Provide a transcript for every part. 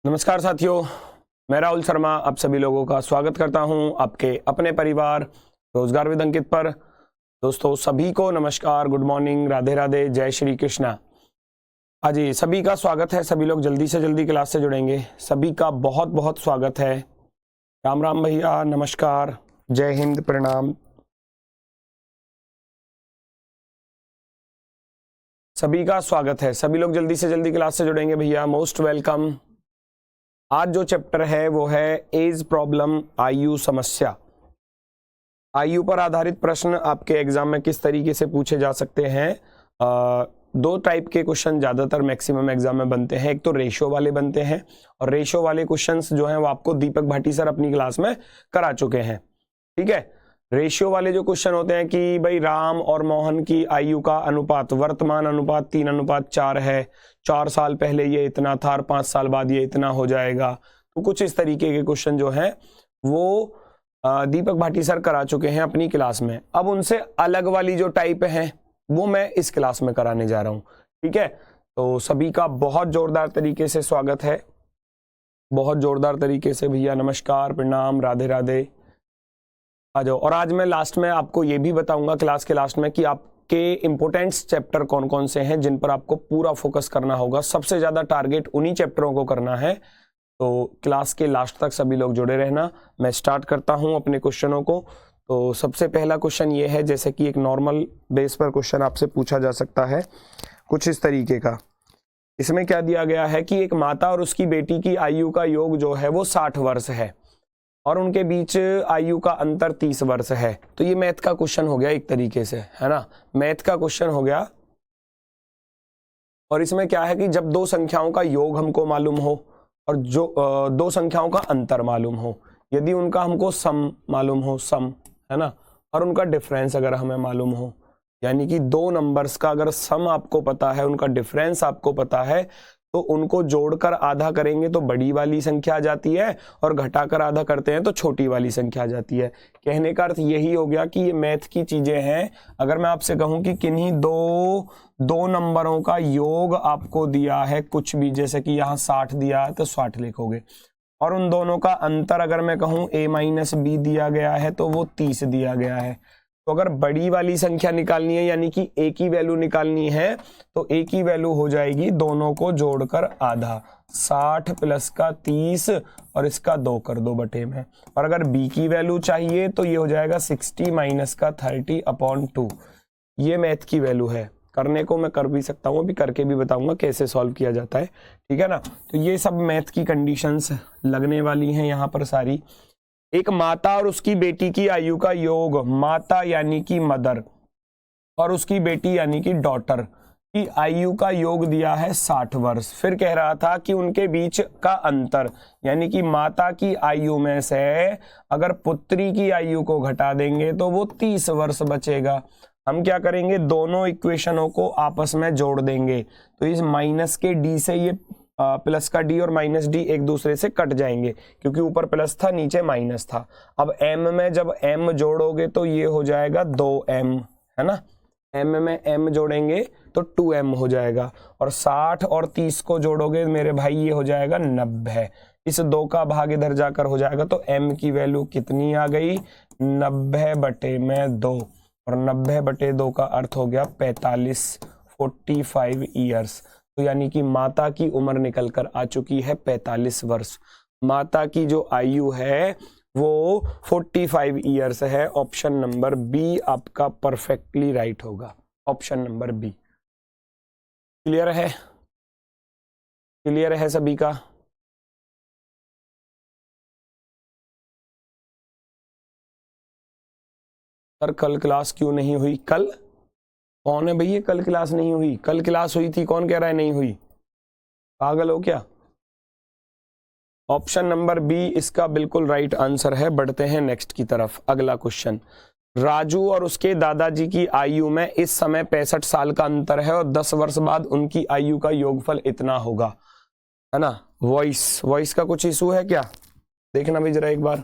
नमस्कार साथियों, मैं राहुल शर्मा आप सभी लोगों का स्वागत करता हूं आपके अपने परिवार रोजगार विद अंकित पर। दोस्तों सभी को नमस्कार, गुड मॉर्निंग, राधे राधे, जय श्री कृष्णा। हाँ जी, सभी का स्वागत है। सभी लोग जल्दी से जल्दी क्लास से जुड़ेंगे, सभी का बहुत बहुत स्वागत है। राम राम भैया, नमस्कार, जय हिंद, प्रणाम। सभी का स्वागत है, सभी लोग जल्दी से जल्दी क्लास से जुड़ेंगे भैया, मोस्ट वेलकम। आज जो चैप्टर है वो है एज प्रॉब्लम, आयु समस्या। आयु पर आधारित प्रश्न आपके एग्जाम में किस तरीके से पूछे जा सकते हैं। दो टाइप के क्वेश्चन ज्यादातर मैक्सिमम एग्जाम में बनते हैं। एक तो रेशियो वाले बनते हैं, और रेशियो वाले क्वेश्चंस जो हैं वो आपको दीपक भाटी सर अपनी क्लास में करा चुके हैं। ठीक है, रेशियो वाले जो क्वेश्चन होते हैं कि भाई राम और मोहन की आयु का अनुपात, वर्तमान अनुपात 3:4 है, 4 साल पहले ये इतना था और 5 साल बाद ये इतना हो जाएगा। तो कुछ इस तरीके के क्वेश्चन जो हैं वो दीपक भाटी सर करा चुके हैं अपनी क्लास में। अब उनसे अलग वाली जो टाइप है वो मैं इस क्लास में कराने जा रहा हूं। ठीक है, तो सभी का बहुत जोरदार तरीके से स्वागत है, बहुत जोरदार तरीके से भैया, नमस्कार, प्रणाम, राधे राधे, आ जाओ। और आज मैं लास्ट में आपको ये भी बताऊंगा क्लास के लास्ट में कि आपके इंपोर्टेंट्स चैप्टर कौन कौन से हैं जिन पर आपको पूरा फोकस करना होगा। सबसे ज्यादा टारगेट उन्हीं चैप्टरों को करना है। तो क्लास के लास्ट तक सभी लोग जुड़े रहना। मैं स्टार्ट करता हूं अपने क्वेश्चनों को। तो सबसे पहला क्वेश्चन ये है, जैसे कि एक नॉर्मल बेस पर क्वेश्चन आपसे पूछा जा सकता है कुछ इस तरीके का। इसमें क्या दिया गया है कि एक माता और उसकी बेटी की आयु का योग जो है वो 60 वर्ष है और उनके बीच आयु का अंतर 30 वर्ष है। तो ये मैथ का क्वेश्चन हो गया एक तरीके से, है ना, मैथ का क्वेश्चन हो गया। और इसमें क्या है कि जब दो संख्याओं का योग हमको मालूम हो और जो दो संख्याओं का अंतर मालूम हो, यदि उनका हमको सम मालूम हो, सम, है ना, और उनका डिफरेंस अगर हमें मालूम हो, यानी कि दो नंबर्स का अगर सम आपको पता है, उनका डिफरेंस आपको पता है, तो उनको जोड़कर आधा करेंगे तो बड़ी वाली संख्या आ जाती है और घटाकर आधा करते हैं तो छोटी वाली संख्या आ जाती है। कहने का अर्थ यही हो गया कि ये मैथ की चीजें हैं। अगर मैं आपसे कहूं कि किन्हीं दो नंबरों का योग आपको दिया है कुछ भी, जैसे कि यहाँ 60 दिया है तो 60 लिखोगे, और उन दोनों का अंतर अगर मैं कहूं a-b दिया गया है तो वो 30 दिया गया है। तो अगर बड़ी वाली संख्या निकालनी है, यानी कि a की वैल्यू निकालनी है, तो a की वैल्यू हो जाएगी दोनों को जोड़कर आधा, 60 प्लस का 30 और इसका 2 कर दो बटे में। और अगर b की वैल्यू चाहिए तो ये हो जाएगा 60 माइनस का 30/2। ये मैथ की वैल्यू है। करने को मैं कर भी सकता हूँ, अभी करके भी बताऊंगा कैसे सॉल्व किया जाता है। ठीक है ना, तो ये सब मैथ की कंडीशंस लगने वाली हैं यहाँ पर सारी। एक माता और उसकी बेटी की आयु का योग, माता यानी कि मदर और उसकी बेटी यानी कि डॉटर की आयु का योग दिया है 60 वर्ष। फिर कह रहा था कि उनके बीच का अंतर, यानी कि माता की आयु में से अगर पुत्री की आयु को घटा देंगे तो वो 30 वर्ष बचेगा। हम क्या करेंगे, दोनों इक्वेशनों को आपस में जोड़ देंगे। तो इस माइनस के डी से ये प्लस का डी और माइनस डी एक दूसरे से कट जाएंगे, क्योंकि ऊपर प्लस था नीचे माइनस था। अब m में जब m जोड़ोगे तो ये हो जाएगा 2m, है ना, m में m जोड़ेंगे तो 2m हो जाएगा, और 60 और 30 को जोड़ोगे मेरे भाई ये हो जाएगा 90। इस 2 का भाग इधर जाकर हो जाएगा, तो m की वैल्यू कितनी आ गई, 90/2, और 90/2 का अर्थ हो गया 45 ईयर्स। तो यानी कि माता की उम्र निकल कर आ चुकी है 45 वर्ष। माता की जो आयु है वो 45 ईयर्स है। ऑप्शन नंबर बी आपका परफेक्टली राइट होगा, ऑप्शन नंबर बी। क्लियर है, क्लियर है सभी का? सर कल क्लास क्यों नहीं हुई? कल कौन है भैया, कल क्लास नहीं हुई? कल क्लास हुई थी, कौन कह रहा है नहीं हुई? पागल हो क्या? ऑप्शन नंबर बी इसका बिल्कुल राइट आंसर है। बढ़ते हैं नेक्स्ट की तरफ। अगला क्वेश्चन, राजू और उसके दादाजी की आयु में इस समय 65 साल का अंतर है और 10 वर्ष बाद उनकी आयु का योगफल इतना होगा, है ना। वॉइस का कुछ इशू है क्या? देखना भी जरा एक बार,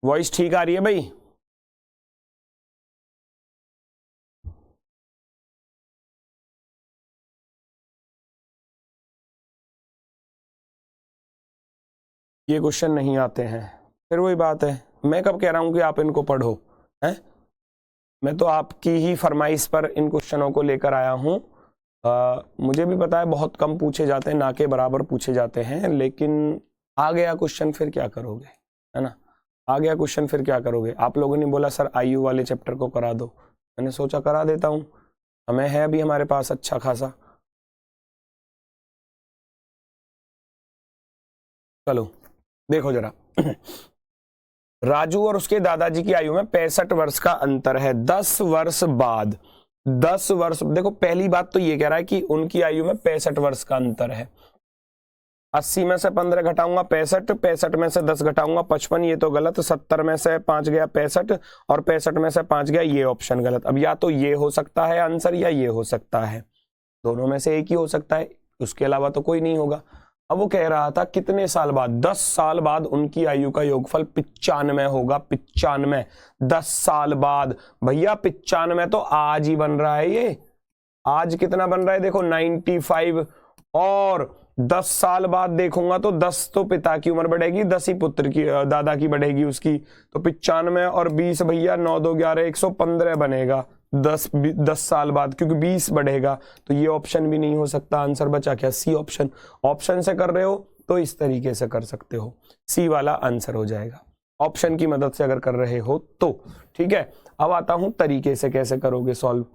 वॉइस ठीक आ रही है भाई? ये क्वेश्चन नहीं आते हैं। फिर वही बात है, मैं कब कह रहा हूं कि आप इनको पढ़ो, हैं? मैं तो आपकी ही फरमाइश पर इन क्वेश्चनों को लेकर आया हूं। मुझे भी पता है बहुत कम पूछे जाते हैं, ना के बराबर पूछे जाते हैं, लेकिन आ गया क्वेश्चन फिर क्या करोगे, है ना? आ गया क्वेश्चन फिर क्या करोगे? आप लोगों ने बोला सर आयु वाले चैप्टर को करा दो, मैंने सोचा करा देता हूं, समय है अभी हमारे पास अच्छा खासा। चलो देखो जरा राजू और उसके दादाजी की आयु में 65 वर्ष का अंतर है। 10 वर्ष बाद, 10 वर्ष, देखो पहली बात तो ये कह रहा है कि उनकी आयु में 65 वर्ष का अंतर है। 80 में से 15 घटाऊंगा 65, 65 में से 10 घटाऊंगा 55, ये तो गलत। 70 में से 5 गया 65 और 65 में से 5 गया, ये ऑप्शन गलत। अब या तो ये हो सकता है आंसर या ये हो सकता है, दोनों में से एक ही हो सकता है, उसके अलावा तो कोई नहीं होगा। अब वो कह रहा था कितने साल बाद, 10 साल बाद उनकी आयु का योगफल 95 होगा। 95, 10 साल बाद भैया, 95 तो आज ही बन रहा है। ये आज कितना बन रहा है देखो 95, और 10 साल बाद देखूंगा तो 10 तो पिता की उम्र बढ़ेगी, 10 ही पुत्र की, दादा की बढ़ेगी उसकी, तो 95 और 20 भैया 9 2 11 115 बनेगा 10 साल बाद, क्योंकि 20 बढ़ेगा। तो ये ऑप्शन भी नहीं हो सकता, आंसर बचा क्या? C option. ऑप्शन से कर रहे हो तो इस तरीके से कर सकते हो, सी वाला आंसर हो जाएगा, ऑप्शन की मदद से अगर कर रहे हो तो। ठीक है, अब आता हूं तरीके से कैसे करोगे सॉल्व।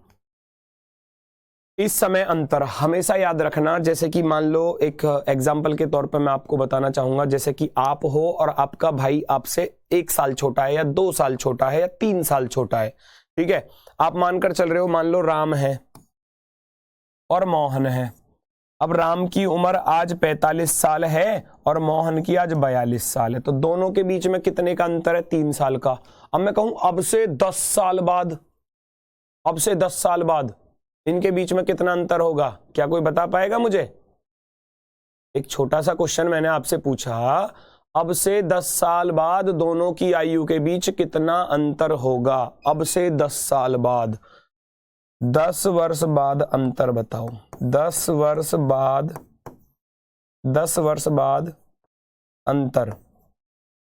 इस समय अंतर हमेशा याद रखना, जैसे कि मान लो एक एग्जाम्पल के तौर पर मैं आपको बताना चाहूंगा, जैसे कि आप हो और आपका भाई आपसे 1 साल छोटा है या 2 साल छोटा है या 3 साल छोटा है। ठीक है, आप मानकर चल रहे हो, मान लो राम है और मोहन है। अब राम की उम्र आज 45 साल है और मोहन की आज 42 साल है, तो दोनों के बीच में कितने का अंतर है? 3 साल का। अब मैं कहूं अब से 10 साल बाद, अब से 10 साल बाद इनके बीच में कितना अंतर होगा? क्या कोई बता पाएगा मुझे? एक छोटा सा क्वेश्चन मैंने आपसे पूछा, अब से 10 साल बाद दोनों की आयु के बीच कितना अंतर होगा? अब से 10 साल बाद, 10 वर्ष बाद अंतर बताओ। 10 वर्ष बाद, 10 वर्ष बाद अंतर,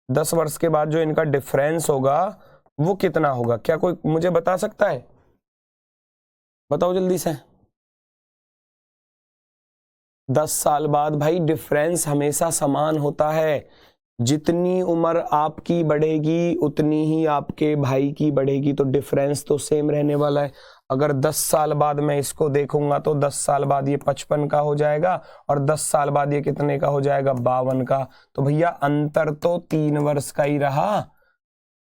10 वर्ष के बाद जो इनका डिफरेंस होगा वो कितना होगा? क्या कोई मुझे बता सकता है? बताओ जल्दी से। 10 साल बाद भाई डिफरेंस हमेशा समान होता है, जितनी उम्र आपकी बढ़ेगी उतनी ही आपके भाई की बढ़ेगी, तो डिफरेंस तो सेम रहने वाला है। अगर 10 साल बाद मैं इसको देखूंगा तो 10 साल बाद ये 55 का हो जाएगा और 10 साल बाद ये कितने का हो जाएगा? 52 का। तो भैया अंतर तो 3 वर्ष का ही रहा।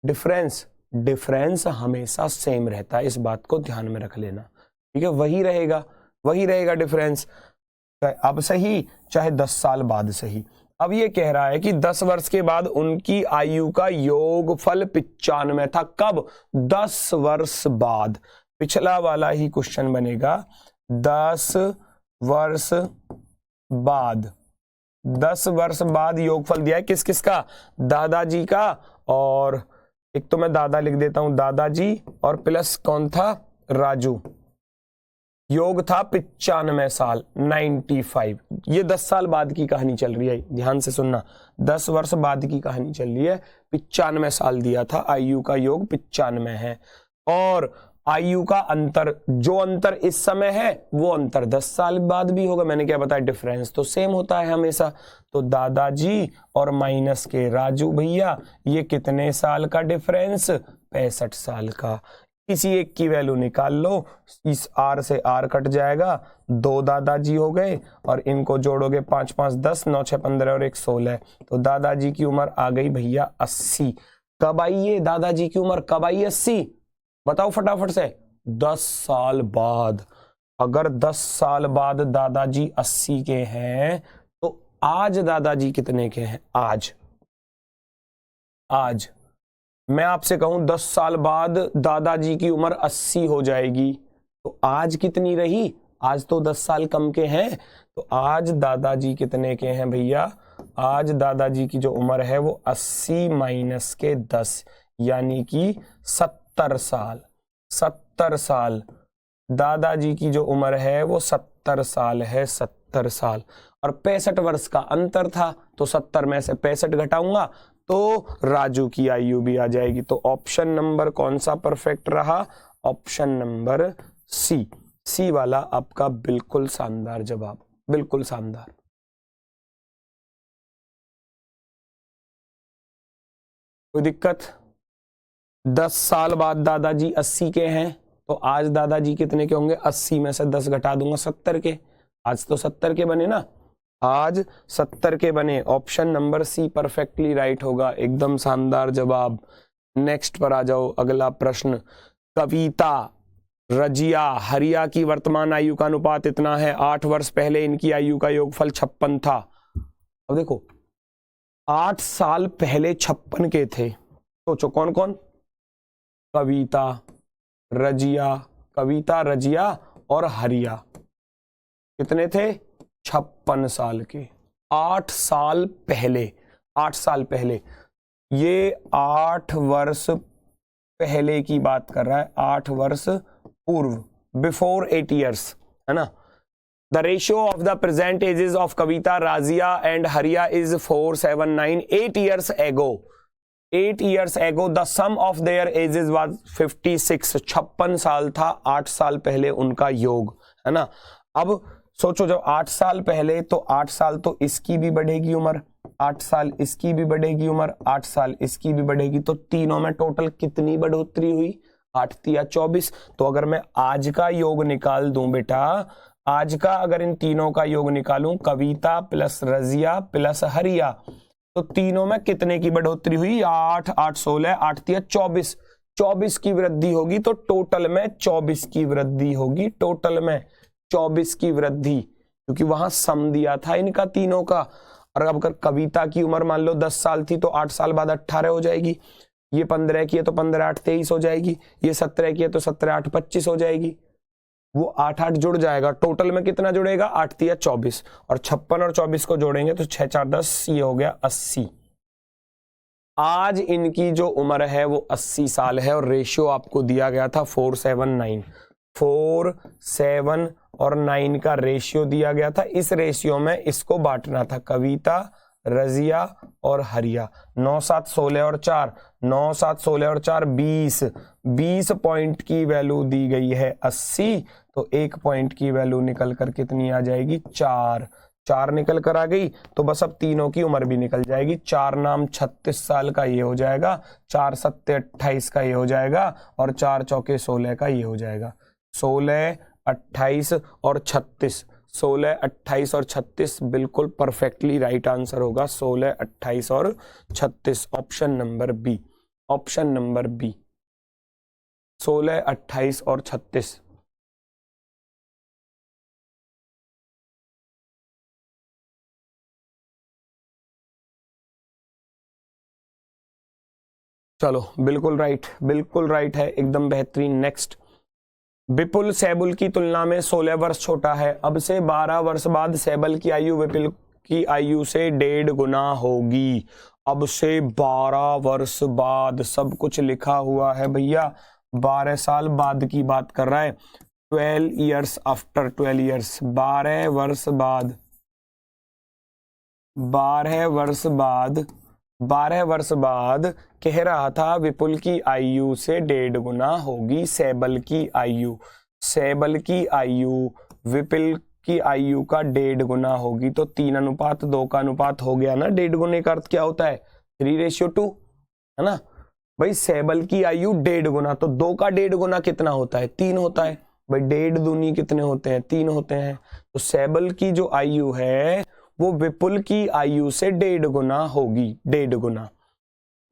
डिफरेंस, डिफरेंस हमेशा सेम रहता है, इस बात को ध्यान में रख लेना। ठीक है, वही रहेगा, वही रहेगा डिफरेंस, चाहे अब सही चाहे 10 साल बाद सही। अब ये कह रहा है कि 10 वर्ष के बाद उनकी आयु का योगफल 95 था। कब? 10 वर्ष बाद। पिछला वाला ही क्वेश्चन बनेगा, 10 वर्ष बाद। 10 वर्ष बाद योगफल दिया है किस किस का? दादाजी का, और एक तो मैं दादा लिख देता हूं, दादाजी, और प्लस कौन था? राजू। योग था 95 साल, 95। ये 10 साल बाद की कहानी चल रही है, ध्यान से सुनना, 10 वर्ष बाद की कहानी चल रही है। 95 साल दिया था, आयु का योग 95 है, और आयु का अंतर, जो अंतर इस समय है वो अंतर 10 साल बाद भी होगा। मैंने क्या बताया? डिफरेंस तो सेम होता है हमेशा। तो दादाजी और माइनस के राजू भैया, ये कितने साल का डिफरेंस? 65 साल का। किसी एक की वैल्यू निकाल लो, इस आर से आर कट जाएगा, 2 दादाजी हो गए, और इनको जोड़ोगे 5 5 10, 9 6 15 और 1 16। तो दादाजी की उम्र आ गई भैया 80। कब आई ये दादाजी की उम्र? कब आई 80? बताओ फटाफट से। 10 साल बाद। अगर 10 साल बाद दादाजी 80 के हैं तो आज दादाजी कितने के हैं? आज मैं आपसे कहूं 10 साल बाद दादाजी की उम्र 80 हो जाएगी, तो आज कितनी रही? आज तो 10 साल कम के हैं, तो आज दादाजी कितने के हैं भैया? आज दादाजी की जो उम्र है वो 80 माइनस के 10, यानी कि 70 साल। 70 साल दादाजी की जो उम्र है वो 70 साल है, 70 साल। और 65 वर्ष का अंतर था, तो 70 में से 65 घटाऊंगा तो राजू की आयु भी आ जाएगी। तो ऑप्शन नंबर कौन सा परफेक्ट रहा? ऑप्शन नंबर सी वाला आपका बिल्कुल शानदार जवाब, बिल्कुल शानदार। कोई दिक्कत? 10 साल बाद दादाजी 80 के हैं, तो आज दादाजी कितने के होंगे? 80 में से 10 घटा दूंगा 70 के। आज तो 70 के बने ना, आज 70 के बने। Option number C perfectly right होगा, एकदम शानदार जवाब। नेक्स्ट पर आ जाओ, अगला प्रश्न। कविता, रजिया, हरिया की वर्तमान आयु का अनुपात इतना है, 8 वर्ष पहले इनकी आयु का योगफल 56 था। अब देखो 8 साल पहले 56 के थे, सोचो कौन कौन? कविता, रजिया और हरिया कितने थे? 56 साल के। 8 साल पहले, 8 साल पहले, ये 8 वर्ष पहले की बात कर रहा है, 8 वर्ष पूर्व, बिफोर 8 years, है ना। The ratio of the present ages of Kavita, Razia and Hariya is 479. 8 years ago, 8 years ago, the sum of their ages was 56. 56 साल था 8 साल पहले उनका योग, है ना। अब सोचो जब 8 साल पहले, तो 8 साल तो इसकी भी बढ़ेगी उम्र, 8 साल इसकी भी बढ़ेगी उम्र, 8 साल इसकी भी बढ़ेगी, तो तीनों में टोटल कितनी बढ़ोतरी हुई? 8 तिया 24। तो अगर मैं आज का योग निकाल दूं बेटा, आज का अगर इन तीनों का योग निकालूं, कविता प्लस रजिया प्लस हरिया, तो तीनों में कितने की बढ़ोतरी हुई? 8 8 16, 8 तिया 24, 24 की वृद्धि होगी, तो टोटल में 24 की वृद्धि होगी, टोटल में 24 की वृद्धि, क्योंकि वहां सम दिया था इनका तीनों का। और अब अगर कविता की उम्र मान लो 10 साल थी, तो 8 साल बाद 18 हो जाएगी, ये 15 की है तो 15 8 23 हो जाएगी, ये 17 की है तो 17 8 25 हो जाएगी, वो 8 8 जुड़ जाएगा, टोटल में कितना जुड़ेगा? 8 तिया 24, और 56 और 24 को जोड़ेंगे तो 6 4 10, ये हो गया 80। आज इनकी जो उम्र है वो 80 साल है, और रेशियो आपको दिया गया था 4:7:9, 4 7 और 9 का रेशियो दिया गया था। इस रेशियो में इसको बांटना था, कविता, रजिया और हरिया। 9 7 16 और 4, 9 7 16 और 4 20, 20 पॉइंट की वैल्यू दी गई है 80, तो 1 पॉइंट की वैल्यू निकल कर कितनी आ जाएगी? 4। 4 निकल कर आ गई, तो बस अब तीनों की उम्र भी निकल जाएगी। 4 नाम 36 साल का ये हो जाएगा, 4 7 28 का ये हो जाएगा, और 4 चौके 16 का ये हो जाएगा। 16 28 और 36, 16 28 और 36 बिल्कुल परफेक्टली राइट आंसर होगा, 16 28 और 36, option number B, option number B, 16 28 और 36। चलो बिल्कुल राइट, बिल्कुल राइट है, एकदम बेहतरीन। नेक्स्ट, विपुल सैबुल की तुलना में 16 वर्ष छोटा है, अब से 12 वर्ष बाद सैबल की आयु विपुल की आयु से 1.5 गुना होगी। अब से 12 वर्ष बाद, सब कुछ लिखा हुआ है भैया, 12 साल बाद की बात कर रहा है। 12 years आफ्टर 12 years, 12 वर्ष बाद, 12 वर्ष बाद, 12 वर्ष बाद कह रहा था विपुल की आयु से 1.5 गुना होगी सैबल की आयु। सैबल की आयु विपुल की आयु का 1.5 गुना होगी, तो 3:2 का अनुपात हो गया ना। 1.5 गुने का अर्थ क्या होता है? 3:2, है ना भाई। सैबल की आयु 1.5 गुना, तो 2 का 1.5 गुना कितना होता है? 3 होता है भाई। 1.5 दूनी कितने होते हैं? 3 होते हैं। तो सैबल की जो आयु है वो विपुल की आयु से 1.5 गुना होगी, 1.5 गुना।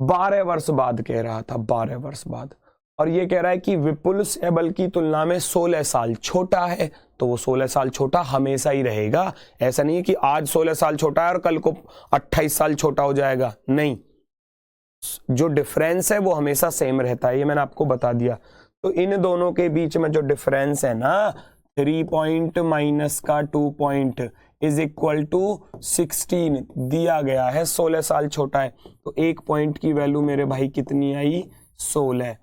12 वर्ष बाद कह रहा था, 12 वर्ष बाद। और ये कह रहा है कि विपुल सैबल की तुलना में 16 साल छोटा है, तो वो 16 साल छोटा हमेशा ही रहेगा। ऐसा नहीं है कि आज 16 साल छोटा है और कल को 28 साल छोटा हो जाएगा, नहीं। जो डिफरेंस है वो हमेशा सेम रहता है, ये मैंने आपको बता दिया। तो इन दोनों के बीच में जो डिफरेंस है ना, 3 पॉइंट माइनस का 2 पॉइंट इज इक्वल टू 16 दिया गया है। 16 साल छोटा है, तो 1 पॉइंट की वैल्यू मेरे भाई कितनी आई? 16।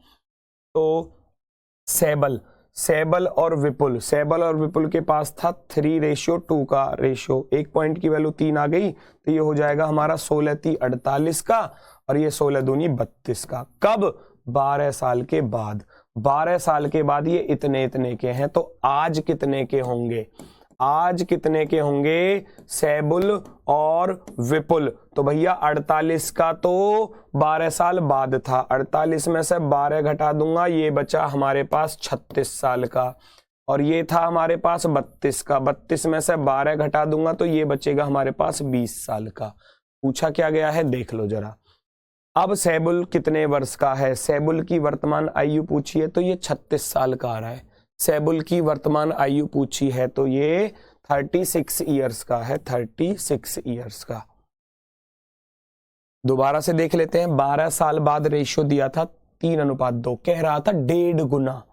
तो सैबल और विपुल के पास था 3:2 का रेशियो, एक पॉइंट की वैल्यू 3 आ गई तो ये हो जाएगा हमारा 16×3 = 48 का, और ये 16×2 = 32 का। कब? 12 साल के बाद। 12 साल के बाद ये इतने इतने के हैं, तो आज कितने के होंगे? आज कितने के होंगे सैबुल और विपुल? तो भैया 48 का तो 12 साल बाद था, 48 में से 12 घटा दूंगा, ये बचा हमारे पास 36 साल का, और ये था हमारे पास 32 का, 32 में से 12 घटा दूंगा तो ये बचेगा हमारे पास 20 साल का। पूछा क्या गया है देख लो जरा। अब सैबुल कितने वर्ष का है? सैबुल की वर्तमान आयु पूछी है तो ये 36 साल का आ रहा है। सैबुल की वर्तमान आयु पूछी है तो ये 36 ईयर्स का है, 36 ईयर्स का। दोबारा से देख लेते हैं। 12 साल बाद रेशियो दिया था 3:2, कह रहा था 1.5 गुना।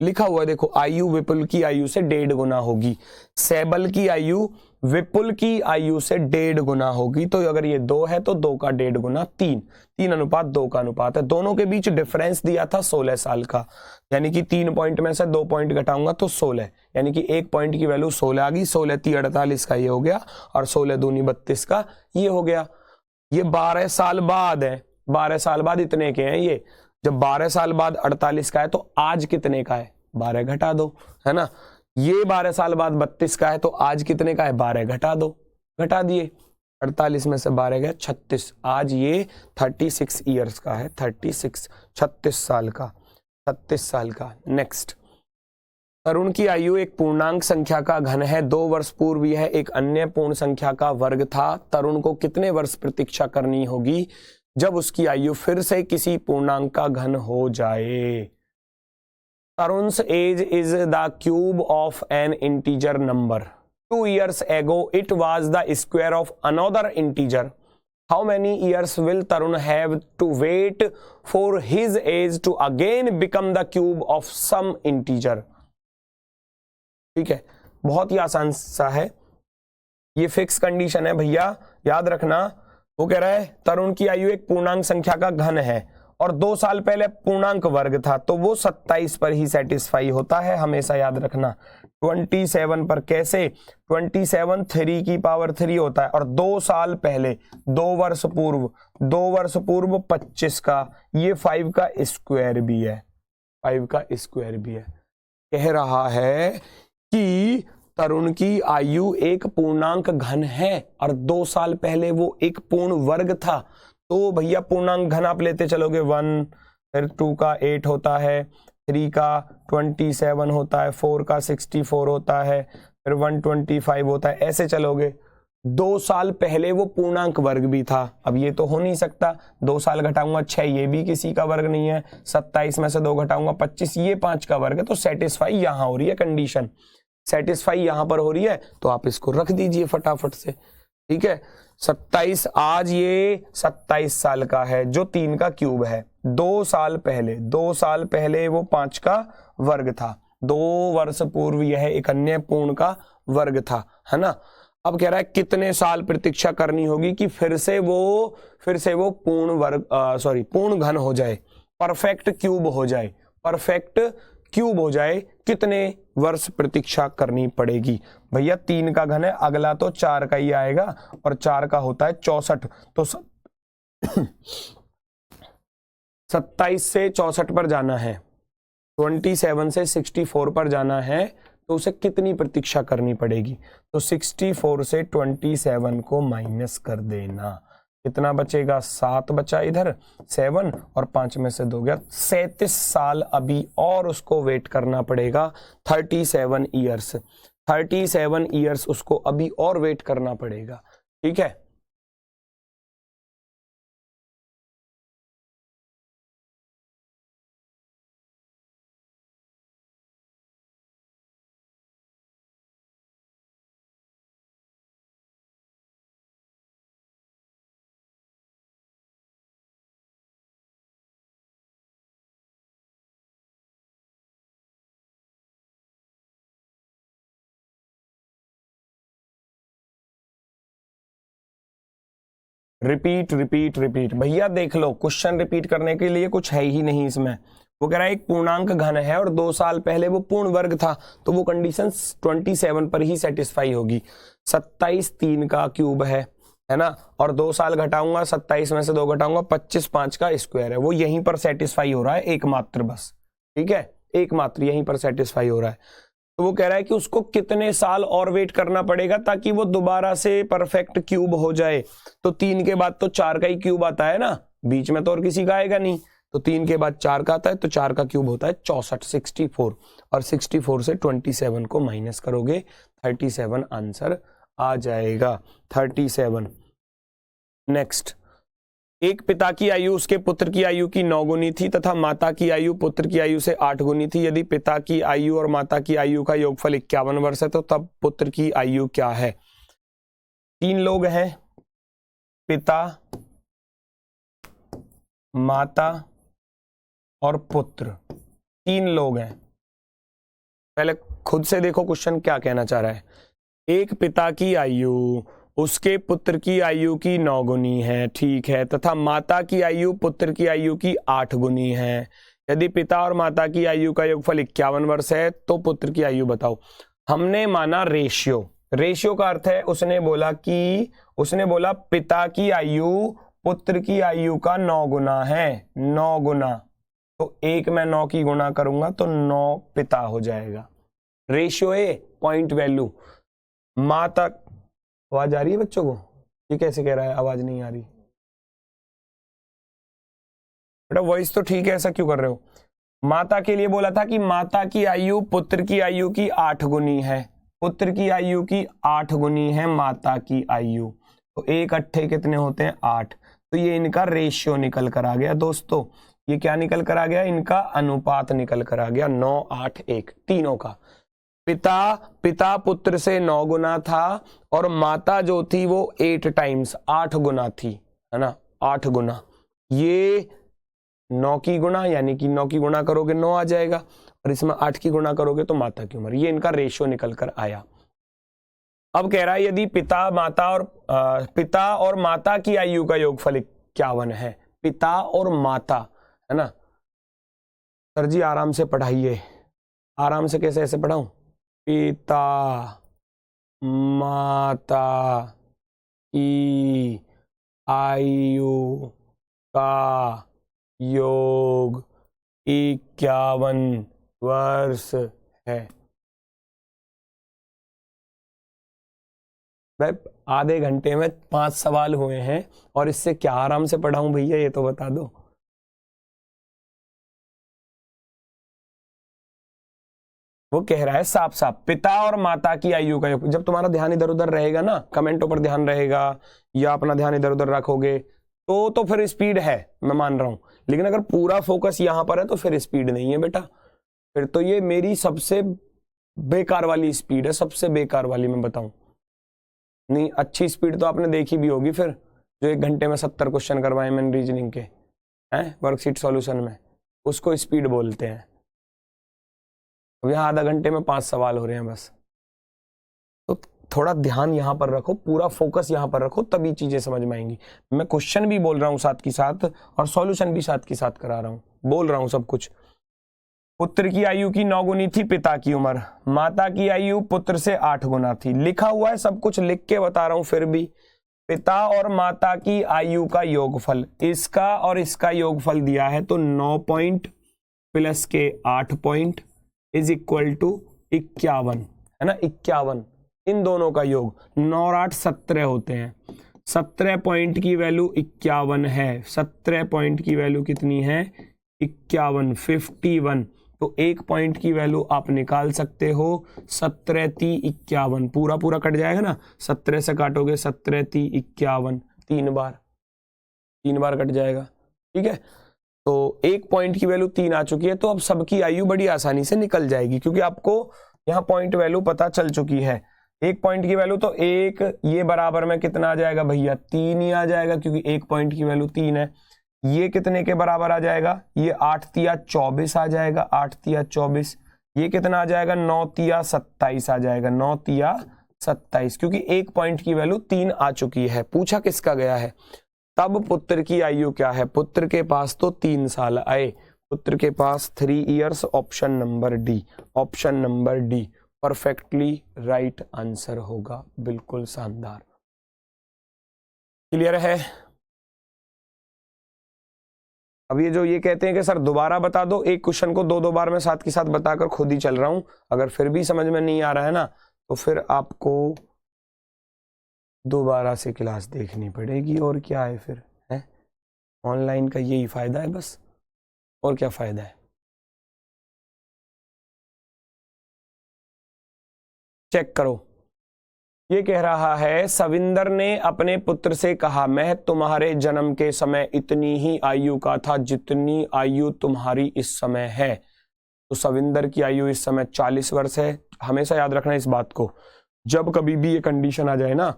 लिखा हुआ है देखो, आयु विपुल की आयु से 1.5 गुना होगी, सैबल की आयु विपुल की आयु से 1.5 गुना होगी। तो अगर ये 2 है तो 2 का 1.5 गुना 3, 3:2 का अनुपात है। दोनों के बीच डिफरेंस दिया था 16 साल का, यानी कि 3 पॉइंट में से 2 पॉइंट घटाऊंगा तो 16, यानी कि 1 पॉइंट की वैल्यू 16 आ गई। 16×3 = 48 का ये हो गया, और 16×2 = 32 का ये हो गया। ये 12 साल बाद है, 12 साल बाद इतने के हैं ये। जब 12 साल बाद 48 का है तो आज कितने का है? 12 घटा दो, है ना। ये 12 साल बाद 32 का है तो आज कितने का है? 12 घटा दो, घटा दिए, 48 में से 12 गया 36। आज ये 36 ईयर्स का है, 36 साल का, 36 साल का। नेक्स्ट, तरुण की आयु एक पूर्णांक संख्या का घन है, 2 वर्ष पूर्व यह एक अन्य पूर्ण संख्या का वर्ग था। तरुण को कितने वर्ष प्रतीक्षा करनी होगी जब उसकी आयु फिर से किसी पूर्णांक का घन हो जाए? तरुण's age is the cube of an integer number. 2 years ago it was the square of another integer. How many years will Tarun have to wait for his age to again become the cube of some integer? ठीक है, बहुत ही आसान सा है, ये fix condition है भैया, याद रखना। वो कह रहा है तरुण की आयु एक पूर्णांक संख्या का घन है और 2 साल पहले पूर्णांक वर्ग था, तो वो 27 पर ही सेटिस्फाई होता है, हमेशा याद रखना। 27 पर कैसे? 27 3 की पावर 3 होता है, और 2 साल पहले, 2 वर्ष पूर्व 25 का, ये 5 का स्क्वायर भी है, 5 का स्क्वायर भी है। कह रहा है कि तरुण की आयु एक पूर्णांक घन है और 2 साल पहले वो एक पूर्ण वर्ग था। तो भैया पूर्णांक घन आप लेते चलोगे, 1, फिर 2 का 8 होता है, 3 का 27 होता है, 4 का 64 होता है, फिर 125 होता है, ऐसे चलोगे। 2 साल पहले वो पूर्णांक वर्ग भी था, अब ये तो हो नहीं सकता, 2 साल घटाऊंगा 6, ये भी किसी का वर्ग नहीं है, 27 में से 2 घटाऊंगा 25, ये 5 का वर्ग है। तो सेटिस्फाई यहां हो रही है, कंडीशन सेटिस्फाई यहां पर हो रही है, तो आप इसको रख दीजिए फटाफट से। ठीक है, 27, आज ये 27 साल का है जो 3 का क्यूब है। 2 साल पहले वो 5 का वर्ग था, 2 वर्ष पूर्व यह एक अन्य पूर्ण का वर्ग था, है ना। अब कह रहा है कितने साल प्रतीक्षा करनी होगी कि फिर से वो पूर्ण घन हो जाए, परफेक्ट क्यूब हो जाए, कितने वर्ष प्रतीक्षा करनी पड़ेगी? भैया 3 का घन है, अगला तो 4 का ही आएगा, और 4 का होता है 64, तो 27 से 64 पर जाना है, 27 से 64 पर जाना है, तो उसे कितनी प्रतीक्षा करनी पड़ेगी? तो 64 से 27 को माइनस कर देना, कितना बचेगा? 7 बचा इधर, 7 और 5 में से 2 गया, 37 साल अभी और उसको वेट करना पड़ेगा। 37 ईयर्स उसको अभी और वेट करना पड़ेगा। ठीक है, रिपीट भैया देख लो, क्वेश्चन रिपीट करने के लिए कुछ है ही नहीं इसमें, वो कह रहा है एक पूर्णांक घन है और 2 साल पहले वो पूर्ण वर्ग था, तो वो कंडीशन 27 पर ही सेटिस्फाई होगी। 27 3 का क्यूब है ना, और 2 साल घटाऊंगा, 27 में से 2 घटाऊंगा, 25 5 का स्क्वायर है। वो यहीं पर सेटिस्फाई हो रहा है एकमात्र, बस, ठीक है, एकमात्र यहीं पर सेटिस्फाई हो रहा है। तो वो कह रहा है कि उसको कितने साल और वेट करना पड़ेगा ताकि वो दोबारा से परफेक्ट क्यूब हो जाए। तो 3 के बाद तो 4 का ही क्यूब आता है ना, बीच में तो और किसी का आएगा नहीं, तो 3 के बाद 4 का आता है, तो 4 का क्यूब होता है 64, 64, और 64 से 27 को माइनस करोगे 37 आंसर आ जाएगा, 37। नेक्स्ट, एक पिता की आयु उसके पुत्र की आयु की 9 गुनी थी तथा माता की आयु पुत्र की आयु से 8 गुनी थी। यदि पिता की आयु और माता की आयु का योगफल 51 वर्ष है तो तब पुत्र की आयु क्या है? 3 लोग हैं, पिता, माता और पुत्र, 3 लोग हैं। पहले खुद से देखो क्वेश्चन क्या कहना चाह रहा है। एक पिता की आयु उसके पुत्र की आयु की 9 गुनी है, ठीक है, तथा माता की आयु पुत्र की आयु की 8 गुनी है। यदि पिता और माता की आयु का योगफल 51 वर्ष है तो पुत्र की आयु बताओ। हमने माना रेशियो, रेशियो का अर्थ है उसने बोला पिता की आयु पुत्र की आयु का 9 गुना है, 9 गुना, तो 1 में 9 की गुणा करूंगा तो 9 पिता हो जाएगा। Ratio A point value. माता, आवाज आ रही है बच्चों को? ये कैसे कह रहा है आवाज नहीं आ रही? बेटा वॉइस तो ठीक है, ऐसा क्यों कर रहे हो? माता के लिए बोला था कि माता की आयु पुत्र की आयु की 8 गुनी है, पुत्र की आयु की 8 गुनी है माता की आयु, तो 1 8 कितने होते हैं? 8। तो ये इनका रेशियो निकल कर आ गया दोस्तों। ये क्या निकल कर आ गया? इनका अनुपात निकल कर आ गया 9 8 1, तीनों का। पिता पुत्र से 9 गुना था और माता जो थी वो 8 टाइम्स 8 गुना थी, है ना, 8 गुना। ये 9 की गुणा, यानी कि 9 की गुणा करोगे 9 आ जाएगा, और इसमें 8 की गुणा करोगे तो माता की उम्र। ये इनका रेशियो निकल कर आया। अब कह रहा है यदि पिता और माता की आयु का योगफल 51 है, पिता और माता, है ना। सर जी आराम से पढ़ाइए, आराम से। कैसे ऐसे पढ़ाऊं? पिता माता की आयु का योग 51 वर्ष है। भाई आधे घंटे में 5 सवाल हुए हैं और इससे क्या आराम से पढ़ाऊं भैया, ये तो बता दो। वो कह रहा है साफ साफ पिता और माता की आयु का योग। जब तुम्हारा ध्यान इधर उधर रहेगा ना, कमेंटों पर ध्यान रहेगा या अपना ध्यान इधर उधर रखोगे तो फिर स्पीड है, मैं मान रहा हूं। लेकिन अगर पूरा फोकस यहां पर है तो फिर स्पीड नहीं है बेटा, फिर तो ये मेरी सबसे बेकार वाली स्पीड है, सबसे बेकार वाली। मैं बताऊं नहीं, अच्छी स्पीड तो आपने देखी भी होगी फिर, जो 1 घंटे में 70 क्वेश्चन करवाए मैंने रीजनिंग के, हैं, वर्कशीट सॉल्यूशन में, उसको स्पीड बोलते हैं। अब यहाँ आधा घंटे में 5 सवाल हो रहे हैं बस। तो थोड़ा ध्यान यहाँ पर रखो, पूरा फोकस यहाँ पर रखो, तभी चीजें समझ में आएंगी। मैं क्वेश्चन भी बोल रहा हूँ साथ के साथ और सॉल्यूशन भी साथ के साथ करा रहा हूँ, बोल रहा हूँ सब कुछ। पुत्र की आयु की 9 गुनी थी पिता की उम्र, माता की आयु पुत्र से 8 गुना थी। लिखा हुआ है, सब कुछ लिख के बता रहा हूं फिर भी। पिता और माता की आयु का योगफल, इसका और इसका योगफल दिया है, तो 9 पॉइंट प्लस के 8 पॉइंट इज इक्वल टू 51, है ना, 51। इन दोनों का योग 9 और 8 17 होते हैं। 17 पॉइंट की वैल्यू 51 है। 17 पॉइंट की वैल्यू कितनी है? 51, 51। तो 1 पॉइंट की वैल्यू आप निकाल सकते हो। 17 3 51, पूरा पूरा कट जाएगा ना, 17 से काटोगे 17 3 51, 3 बार कट जाएगा, ठीक है। तो 1 पॉइंट की वैल्यू 3 आ चुकी है, तो अब सबकी आयु बड़ी आसानी से निकल जाएगी, क्योंकि आपको यहाँ पॉइंट वैल्यू पता चल चुकी है। 1 पॉइंट की वैल्यू तो 1, ये बराबर में कितना आ जाएगा भैया? 3 ही आ जाएगा, क्योंकि 1 पॉइंट की वैल्यू 3 है। ये कितने के बराबर आ जाएगा? ये 8 तिया 24 आ जाएगा, 8 तिया 24। ये कितना आ जाएगा? 9 तिया 27 आ जाएगा, 9 तिया 27, क्योंकि 1 पॉइंट की वैल्यू 3 आ चुकी है। पूछा किसका गया है? तब पुत्र की आयु क्या है? पुत्र के पास तो 3 साल आए, पुत्र के पास 3 years, option number D, option number D perfectly right answer होगा। बिल्कुल शानदार, क्लियर है। अब ये जो ये कहते हैं कि सर दोबारा बता दो, एक क्वेश्चन को दो बार मैं साथ के साथ बताकर खुद ही चल रहा हूं, अगर फिर भी समझ में नहीं आ रहा है ना तो फिर आपको दोबारा से क्लास देखनी पड़ेगी। और क्या है फिर, है ऑनलाइन का यही फायदा है बस, और क्या फायदा है। चेक करो, ये कह रहा है सविंदर ने अपने पुत्र से कहा, मैं तुम्हारे जन्म के समय इतनी ही आयु का था जितनी आयु तुम्हारी इस समय है। तो सविंदर की आयु इस समय 40 वर्ष है। हमेशा याद रखना इस बात को, जब कभी भी ये कंडीशन आ जाए ना,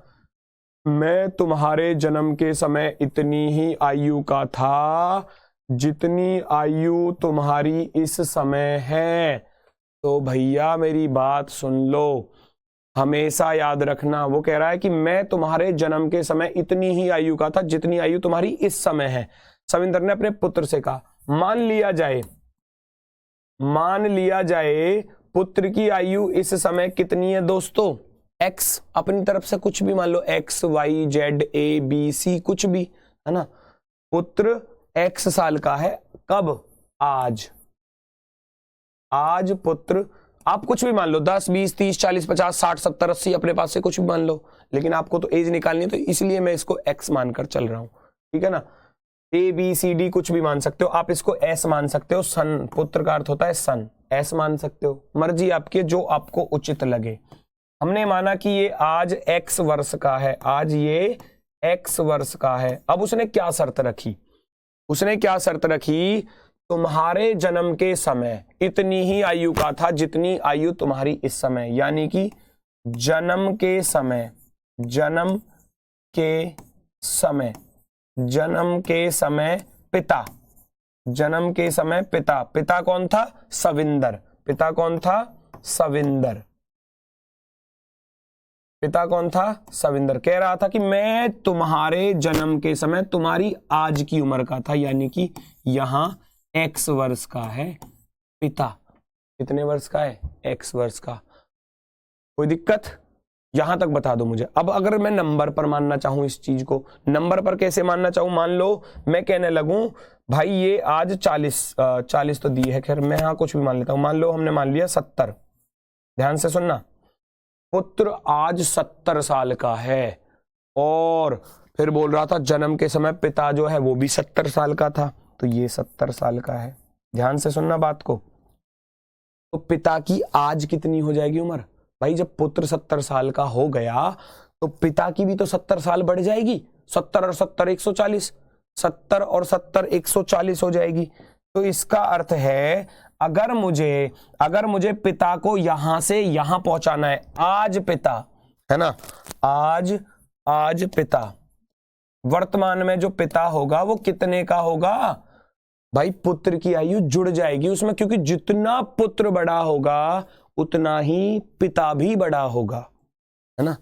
मैं तुम्हारे जन्म के समय इतनी ही आयु का था जितनी आयु तुम्हारी इस समय है, तो भैया मेरी बात सुन लो, हमेशा याद रखना। वो कह रहा है कि मैं तुम्हारे जन्म के समय इतनी ही आयु का था जितनी आयु तुम्हारी इस समय है। सविंदर ने अपने पुत्र से कहा, मान लिया जाए पुत्र की आयु इस समय कितनी है दोस्तों, x, अपनी तरफ से कुछ भी मान लो, x, y, z, a, b, c, कुछ भी, है ना। पुत्र x साल का है, कब, आज पुत्र, आप कुछ भी मान लो, 10, 20, 30, 40, 50, 60, 70, 80, अपने पास से कुछ भी मान लो, लेकिन आपको तो एज निकालनी है, तो इसलिए मैं इसको x मानकर चल रहा हूं, ठीक है ना। a, b, c, d कुछ भी मान सकते हो, आप इसको s मान सकते हो, सन, पुत्र का अर्थ होता है सन, s मान सकते हो, मर्जी आपकी, जो आपको उचित लगे। हमने माना कि ये आज x वर्ष का है, आज ये x वर्ष का है। अब उसने क्या शर्त रखी, तुम्हारे जन्म के समय इतनी ही आयु का था जितनी आयु तुम्हारी इस समय, यानी कि जन्म के समय पिता कौन था, सविंदर। पिता कौन सविंदर कह रहा था कि मैं तुम्हारे जन्म के समय तुम्हारी आज की उम्र का था, यानी कि यहां x वर्ष का है पिता। कितने वर्ष का है, x वर्ष का। कोई दिक्कत, यहां तक बता दो मुझे। अब अगर मैं नंबर पर मानना चाहूं इस चीज को, नंबर पर कैसे मानना चाहूं, मान लो मैं कहने लगूं भाई ये आज 40 तो दी है, खैर मैं यहां कुछ भी मान लेता हूं, मान लो हमने मान लिया 70। ध्यान से सुनना, पुत्र आज 70 साल का है, और फिर बोल रहा था जन्म के समय पिता जो है वो भी 70 साल का था, तो ये 70 साल का है। ध्यान से सुनना बात को, तो पिता की आज कितनी हो जाएगी उम्र, भाई जब पुत्र 70 साल का हो गया तो पिता की भी तो 70 साल बढ़ जाएगी, 70 और 70 140, 70 और 70 140 हो जाएगी। तो इसका अर्थ है अगर मुझे पिता को यहां से यहां पहुंचाना है, आज पिता है ना, आज पिता, वर्तमान में जो पिता होगा वो कितने का होगा भाई, पुत्र की आयु जुड़ जाएगी उसमें, क्योंकि जितना पुत्र बड़ा होगा उतना ही पिता भी बड़ा होगा, है ना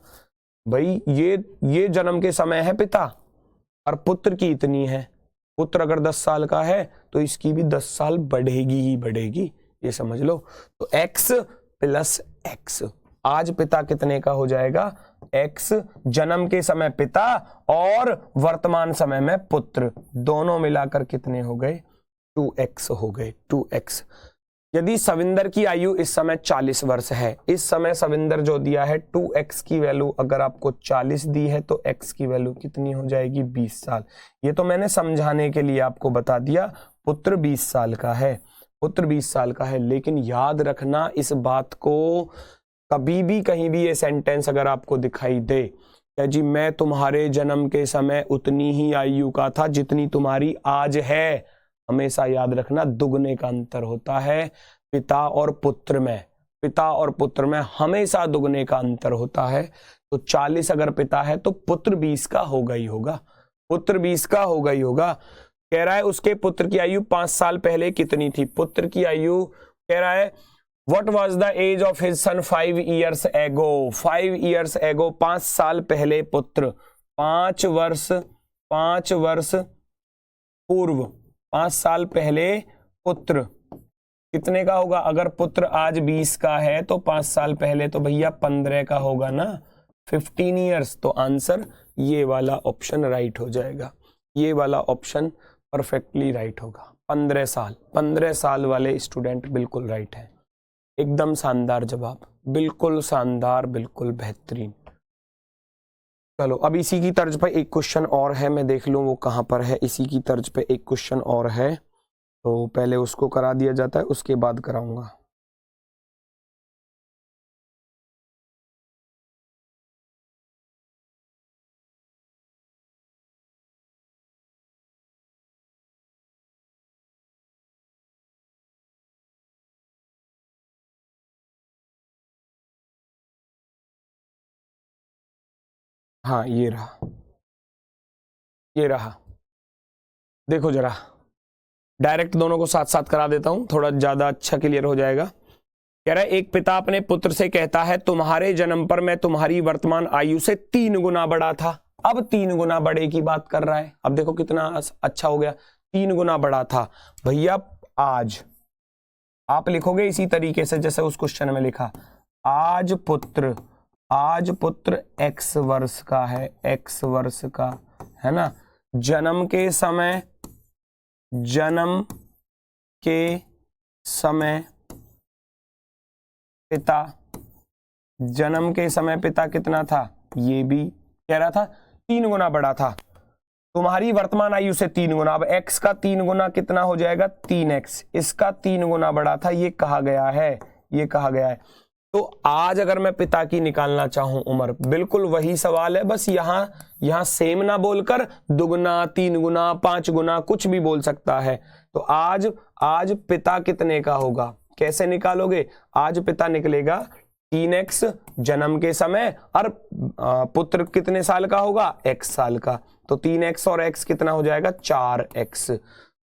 भाई। ये जन्म के समय है पिता, और पुत्र की इतनी है। पुत्र अगर 10 साल का है तो इसकी भी 10 साल बढ़ेगी ही बढ़ेगी, ये समझ लो। तो x प्लस x, आज पिता कितने का हो जाएगा, x जन्म के समय पिता और वर्तमान समय में पुत्र, दोनों मिलाकर कितने हो गए, 2x हो गए, 2x। यदि सविंदर की आयु इस समय 40 वर्ष है, इस समय सविंदर जो दिया है 2x की वैल्यू अगर आपको 40 दी है तो x की वैल्यू कितनी हो जाएगी, 20 साल। ये तो मैंने समझाने के लिए आपको बता दिया, पुत्र 20 साल का है, लेकिन याद रखना इस बात को, कभी भी कहीं भी ये सेंटेंस अगर आपको दिखाई दे या जी मैं तुम्हारे जन्म के समय उतनी ही आयु का था जितनी तुम्हारी आज है, हमेशा याद रखना दुगने का अंतर होता है पिता और पुत्र में हमेशा दुगने का अंतर होता है। तो 40 अगर पिता है तो पुत्र 20 का होगा ही होगा, कह रहा है उसके पुत्र की आयु 5 साल पहले कितनी थी, पुत्र की आयु कह रहा है What was the age of his son 5 years ago? 5 years ago, 5 साल पहले पुत्र, 5 वर्ष पूर्व, 5 साल पहले पुत्र कितने का होगा? अगर पुत्र आज 20 का है तो 5 साल पहले तो भैया 15 का होगा ना, 15 ईयर्स। तो आंसर ये वाला ऑप्शन राइट हो जाएगा, ये वाला ऑप्शन परफेक्टली राइट होगा। 15 साल वाले स्टूडेंट बिल्कुल राइट है। एकदम शानदार जवाब, बिल्कुल शानदार, बिल्कुल बेहतरीन। चलो अब इसी की तर्ज पर एक क्वेश्चन और है, मैं देख लूं वो कहां पर है। इसी की तर्ज पे एक क्वेश्चन और है, तो पहले उसको करा दिया जाता है, उसके बाद कराऊंगा। हाँ ये रहा, ये रहा। देखो जरा, डायरेक्ट दोनों को साथ साथ करा देता हूं, थोड़ा ज्यादा अच्छा क्लियर हो जाएगा। कह रहा है एक पिता अपने पुत्र से कहता है तुम्हारे जन्म पर मैं तुम्हारी वर्तमान आयु से 3 गुना बड़ा था। अब 3 गुना बड़े की बात कर रहा है। अब देखो कितना अच्छा हो गया, 3 गुना बड़ा था भैया। आज आप लिखोगे इसी तरीके से जैसे उस क्वेश्चन में लिखा, आज पुत्र x वर्ष का है, x वर्ष का है ना। जन्म के समय पिता, जन्म के समय पिता कितना था? ये भी कह रहा था 3 गुना बड़ा था। तुम्हारी वर्तमान आयु से 3 गुना, अब x का 3 गुना कितना हो जाएगा? 3x। इसका 3 गुना बड़ा था, ये कहा गया है, ये कहा गया है। तो आज अगर मैं पिता की निकालना चाहूं उम्र, बिल्कुल वही सवाल है, बस यहां सेम ना बोलकर दुगुना, 3 गुना, 5 गुना कुछ भी बोल सकता है। तो आज पिता कितने का होगा? कैसे निकालोगे? आज पिता निकलेगा 3x जन्म के समय, और पुत्र कितने साल का होगा? x साल का। तो 3x और x कितना हो जाएगा? 4x।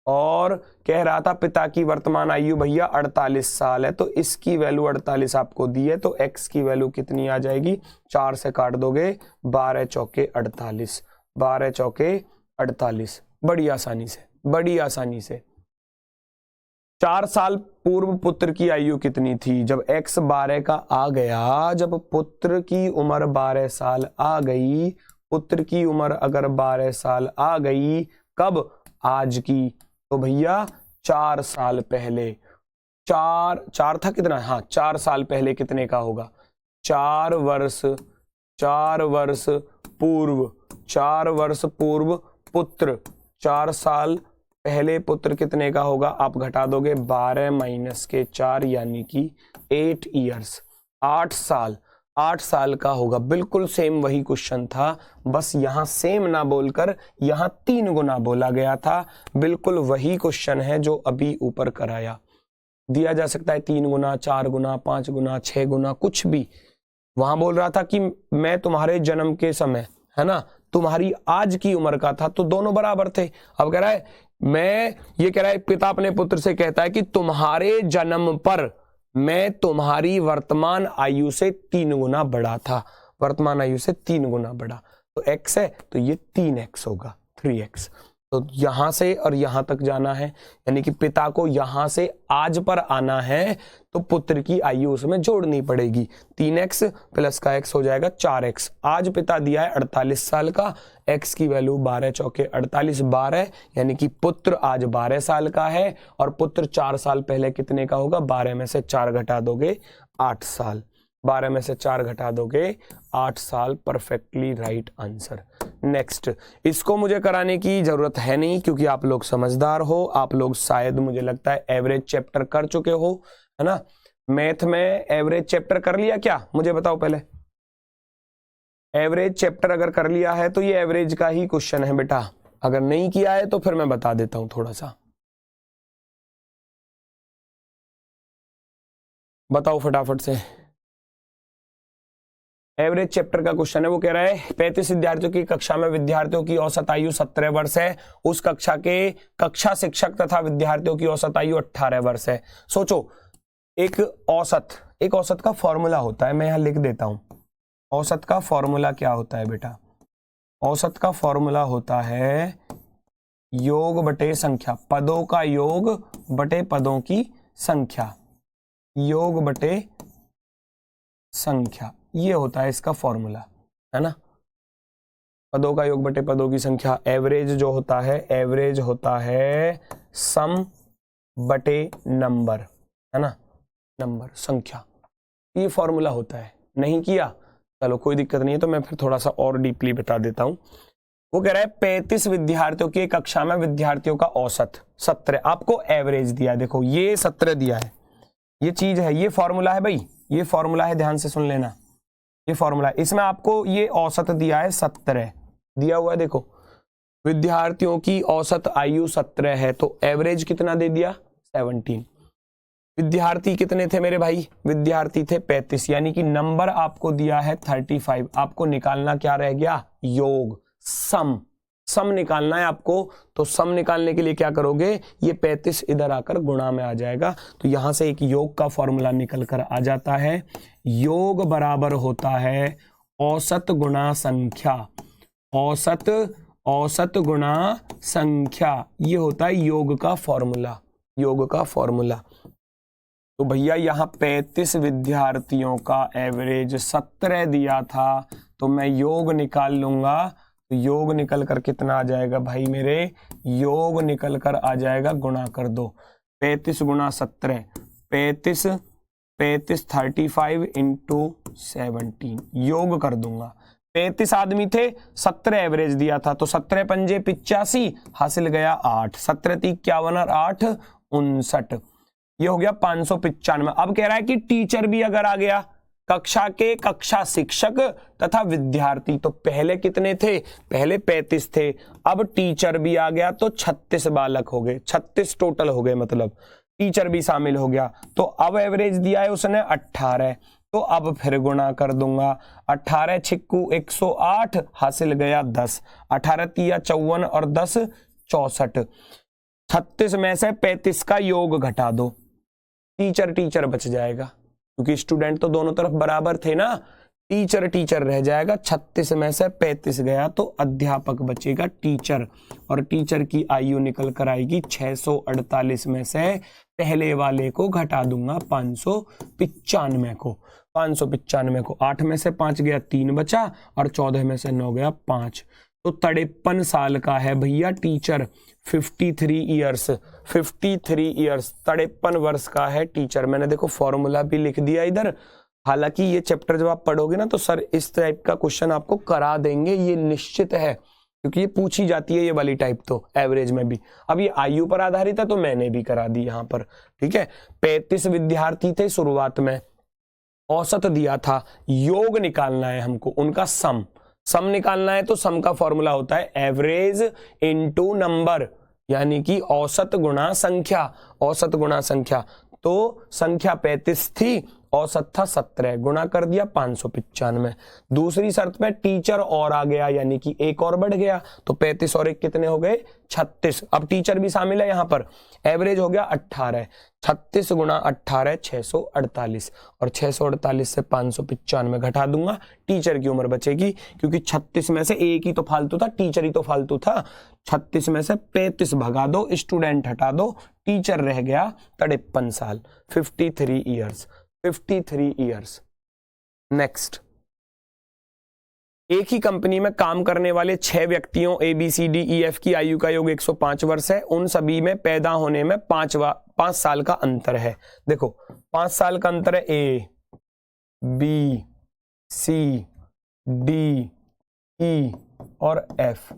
और कह रहा था पिता की वर्तमान आयु भैया 48 साल है, तो इसकी वैल्यू 48 आपको दी है, तो x की वैल्यू कितनी आ जाएगी? 4 से काट दोगे, 12 चौके 48, 12 चौके 48। बड़ी आसानी से, बड़ी आसानी से। 4 साल पूर्व पुत्र की आयु कितनी थी? जब x 12 का आ गया, जब पुत्र की उम्र 12 साल आ गई, पुत्र की उम्र अगर 12 साल आ गई, कब? आज की। तो भैया 4 साल पहले, चार था कितना? हाँ 4 साल पहले कितने का होगा? 4 वर्ष पूर्व पुत्र, 4 साल पहले पुत्र कितने का होगा? आप घटा दोगे, 12 माइनस के 4 यानी कि 8 ईयर्स, 8 साल का होगा। बिल्कुल सेम वही क्वेश्चन था, बस यहां सेम ना बोलकर यहां 3 गुना बोला गया था। बिल्कुल वही क्वेश्चन है जो अभी ऊपर कराया। दिया जा सकता है 3 गुना, 4 गुना, 5 गुना, 6 गुना, कुछ भी। वहां बोल रहा था कि मैं तुम्हारे जन्म के समय, है ना, तुम्हारी आज की उम्र का था, तो दोनों बराबर थे। अब कह रहा है ये कह रहा है पिता अपने पुत्र से कहता है कि तुम्हारे जन्म पर मैं तुम्हारी वर्तमान आयु से 3 गुना बड़ा था, वर्तमान आयु से 3 गुना बड़ा। तो x है तो ये 3x होगा, 3x। तो यहां से और यहां तक जाना है, यानी कि पिता को यहां से आज पर आना है, तो पुत्र की आयु उसमें जोड़नी पड़ेगी। 3x प्लस का x हो जाएगा 4x। आज पिता दिया है 48 साल का, x की वैल्यू 12 चौके 48, 12 यानी कि पुत्र आज 12 साल का है, और पुत्र 4 साल पहले कितने का होगा? 12 में से 4 घटा दोगे 8 साल, 12 में से 4 घटा दोगे 8 साल। Perfectly right answer. नेक्स्ट, इसको मुझे कराने की जरूरत है नहीं क्योंकि आप लोग समझदार हो, आप लोग शायद मुझे लगता है एवरेज चैप्टर कर चुके हो, है ना। मैथ में एवरेज चैप्टर कर लिया क्या? मुझे बताओ पहले। एवरेज चैप्टर अगर कर लिया है तो ये एवरेज का ही क्वेश्चन है बेटा, अगर नहीं किया है तो फिर मैं बता देता हूं थोड़ा सा। बताओ फटाफट से। एवरेज चैप्टर का क्वेश्चन है, वो कह रहा है 35 विद्यार्थियों की कक्षा में विद्यार्थियों की औसत आयु 17 वर्ष है, उस कक्षा के कक्षा शिक्षक तथा विद्यार्थियों की औसत आयु 18 वर्ष है। सोचो, एक औसत का फॉर्मूला होता है, मैं यहां लिख देता हूं। औसत का फॉर्मूला क्या होता है बेटा? औसत का फॉर्मूला होता है योग बटे संख्या, पदों का योग बटे पदों की संख्या, योग बटे संख्या, ये होता है इसका फॉर्मूला, है ना। पदों का योग बटे पदों की संख्या। एवरेज जो होता है, एवरेज होता है सम बटे नंबर, है ना, नंबर, संख्या, ये फॉर्मूला होता है। नहीं किया, चलो कोई दिक्कत नहीं है, तो मैं फिर थोड़ा सा और डीपली बता देता हूं। वो कह रहा है 35 विद्यार्थियों की कक्षा में विद्यार्थियों का औसत 17, आपको एवरेज दिया है, देखो ये 17 दिया है, ये चीज है, ये फॉर्मूला है भाई, ये फॉर्मूला है, ध्यान से सुन लेना, ये फॉर्मूला है, इसमें आपको ये औसत दिया है 17 दिया हुआ है। देखो विद्यार्थियों की औसत आयु 17 है, तो एवरेज कितना दे दिया 17। विद्यार्थी कितने थे मेरे भाई, विद्यार्थी थे 35, यानी कि नंबर आपको दिया है 35। आपको निकालना क्या रह गया, योग, सम, सम निकालना है आपको। तो सम निकालने के लिए क्या करोगे, ये 35 इधर आकर गुणा में आ जाएगा, तो यहां से एक योग का फॉर्मूला निकल कर आ जाता है। योग बराबर होता है औसत गुणा संख्या, औसत, औसत गुणा संख्या, ये होता है योग का फॉर्मूला, योग का फॉर्मूला। तो भैया यहाँ 35 विद्यार्थियों का एवरेज 17 दिया था, तो मैं योग निकाल लूंगा, तो योग निकल कर कितना आ जाएगा भाई मेरे, योग निकल कर आ जाएगा, गुणा कर दो, 35 गुणा 17, 35 35 इंटू 17, योग कर दूंगा। 35 आदमी थे, 17 एवरेज दिया था, तो 17 पंजे 85, हासिल गया 8, 17 × 51 और 8 59, ये हो गया 595। अब कह रहा है कि टीचर भी अगर आ गया, कक्षा के कक्षा शिक्षक तथा विद्यार्थी, तो पहले कितने थे, पहले 35 थे, अब टीचर भी आ गया तो 36 बालक हो गए, 36 टोटल हो गए, मतलब टीचर भी शामिल हो गया। तो अब एवरेज दिया है उसने 18, तो अब फिर गुणा कर दूंगा, 18 छिक्कू 108, हासिल गया 10, 18 तिया 54 और 10 64, 36 में से 35 का योग घटा दो, टीचर टीचर बच जाएगा, क्योंकि स्टूडेंट तो दोनों तरफ बराबर थे ना, टीचर टीचर रह जाएगा, 36 में से 35 गया तो अध्यापक बचेगा टीचर, और टीचर की आयु निकल कर आएगी 648 में से पहले वाले को घटा दूंगा 595 को, 595 को, 8 में से 5 गया 3 बचा, और 14 में से 9 गया 5, तो 53 साल का है भैया टीचर, 53 ईयर्स, 53 ईयर्स, 53 वर्ष का है टीचर। मैंने देखो फॉर्मूला भी लिख दिया इधर, हालांकि ये चैप्टर जब आप पढ़ोगे ना, तो सर इस टाइप का क्वेश्चन आपको करा देंगे, ये निश्चित है, क्योंकि ये पूछी जाती है ये वाली टाइप, तो एवरेज में भी। अब ये आयु पर आधारित है, तो मैंने भी करा दी यहाँ पर, ठीक है। 35 विद्यार्थी थे शुरुआत में, औसत दिया था, योग निकालना है हमको, उनका सम, सम निकालना है, तो सम का फॉर्मूला होता है एवरेज इनटू नंबर, यानी कि औसत गुणा संख्या, औसत गुणा संख्या। तो संख्या 35 थी, औसत था 17, गुणा कर दिया 595। दूसरी शर्त में टीचर और आ गया, यानी कि एक और बढ़ गया, तो 35 और एक कितने हो गए 36, अब टीचर भी शामिल है यहाँ पर, एवरेज हो गया 18, 36 गुणा 18 648, और 648 से 595 घटा दूंगा, टीचर की उम्र बचेगी, क्योंकि 36 में से एक ही तो फालतू था, टीचर ही तो फालतू था, 36 में से 35 भगा दो, स्टूडेंट हटा दो, टीचर रह गया 53 साल, 53 ईयर्स, 53 ईयर्स। नेक्स्ट, एक ही कंपनी में काम करने वाले 6 व्यक्तियों ABCDEF की आयु का योग 105 वर्ष है, उन सभी में पैदा होने में 5 साल का अंतर है। देखो 5 साल का अंतर है, A, B, C, D, E और F,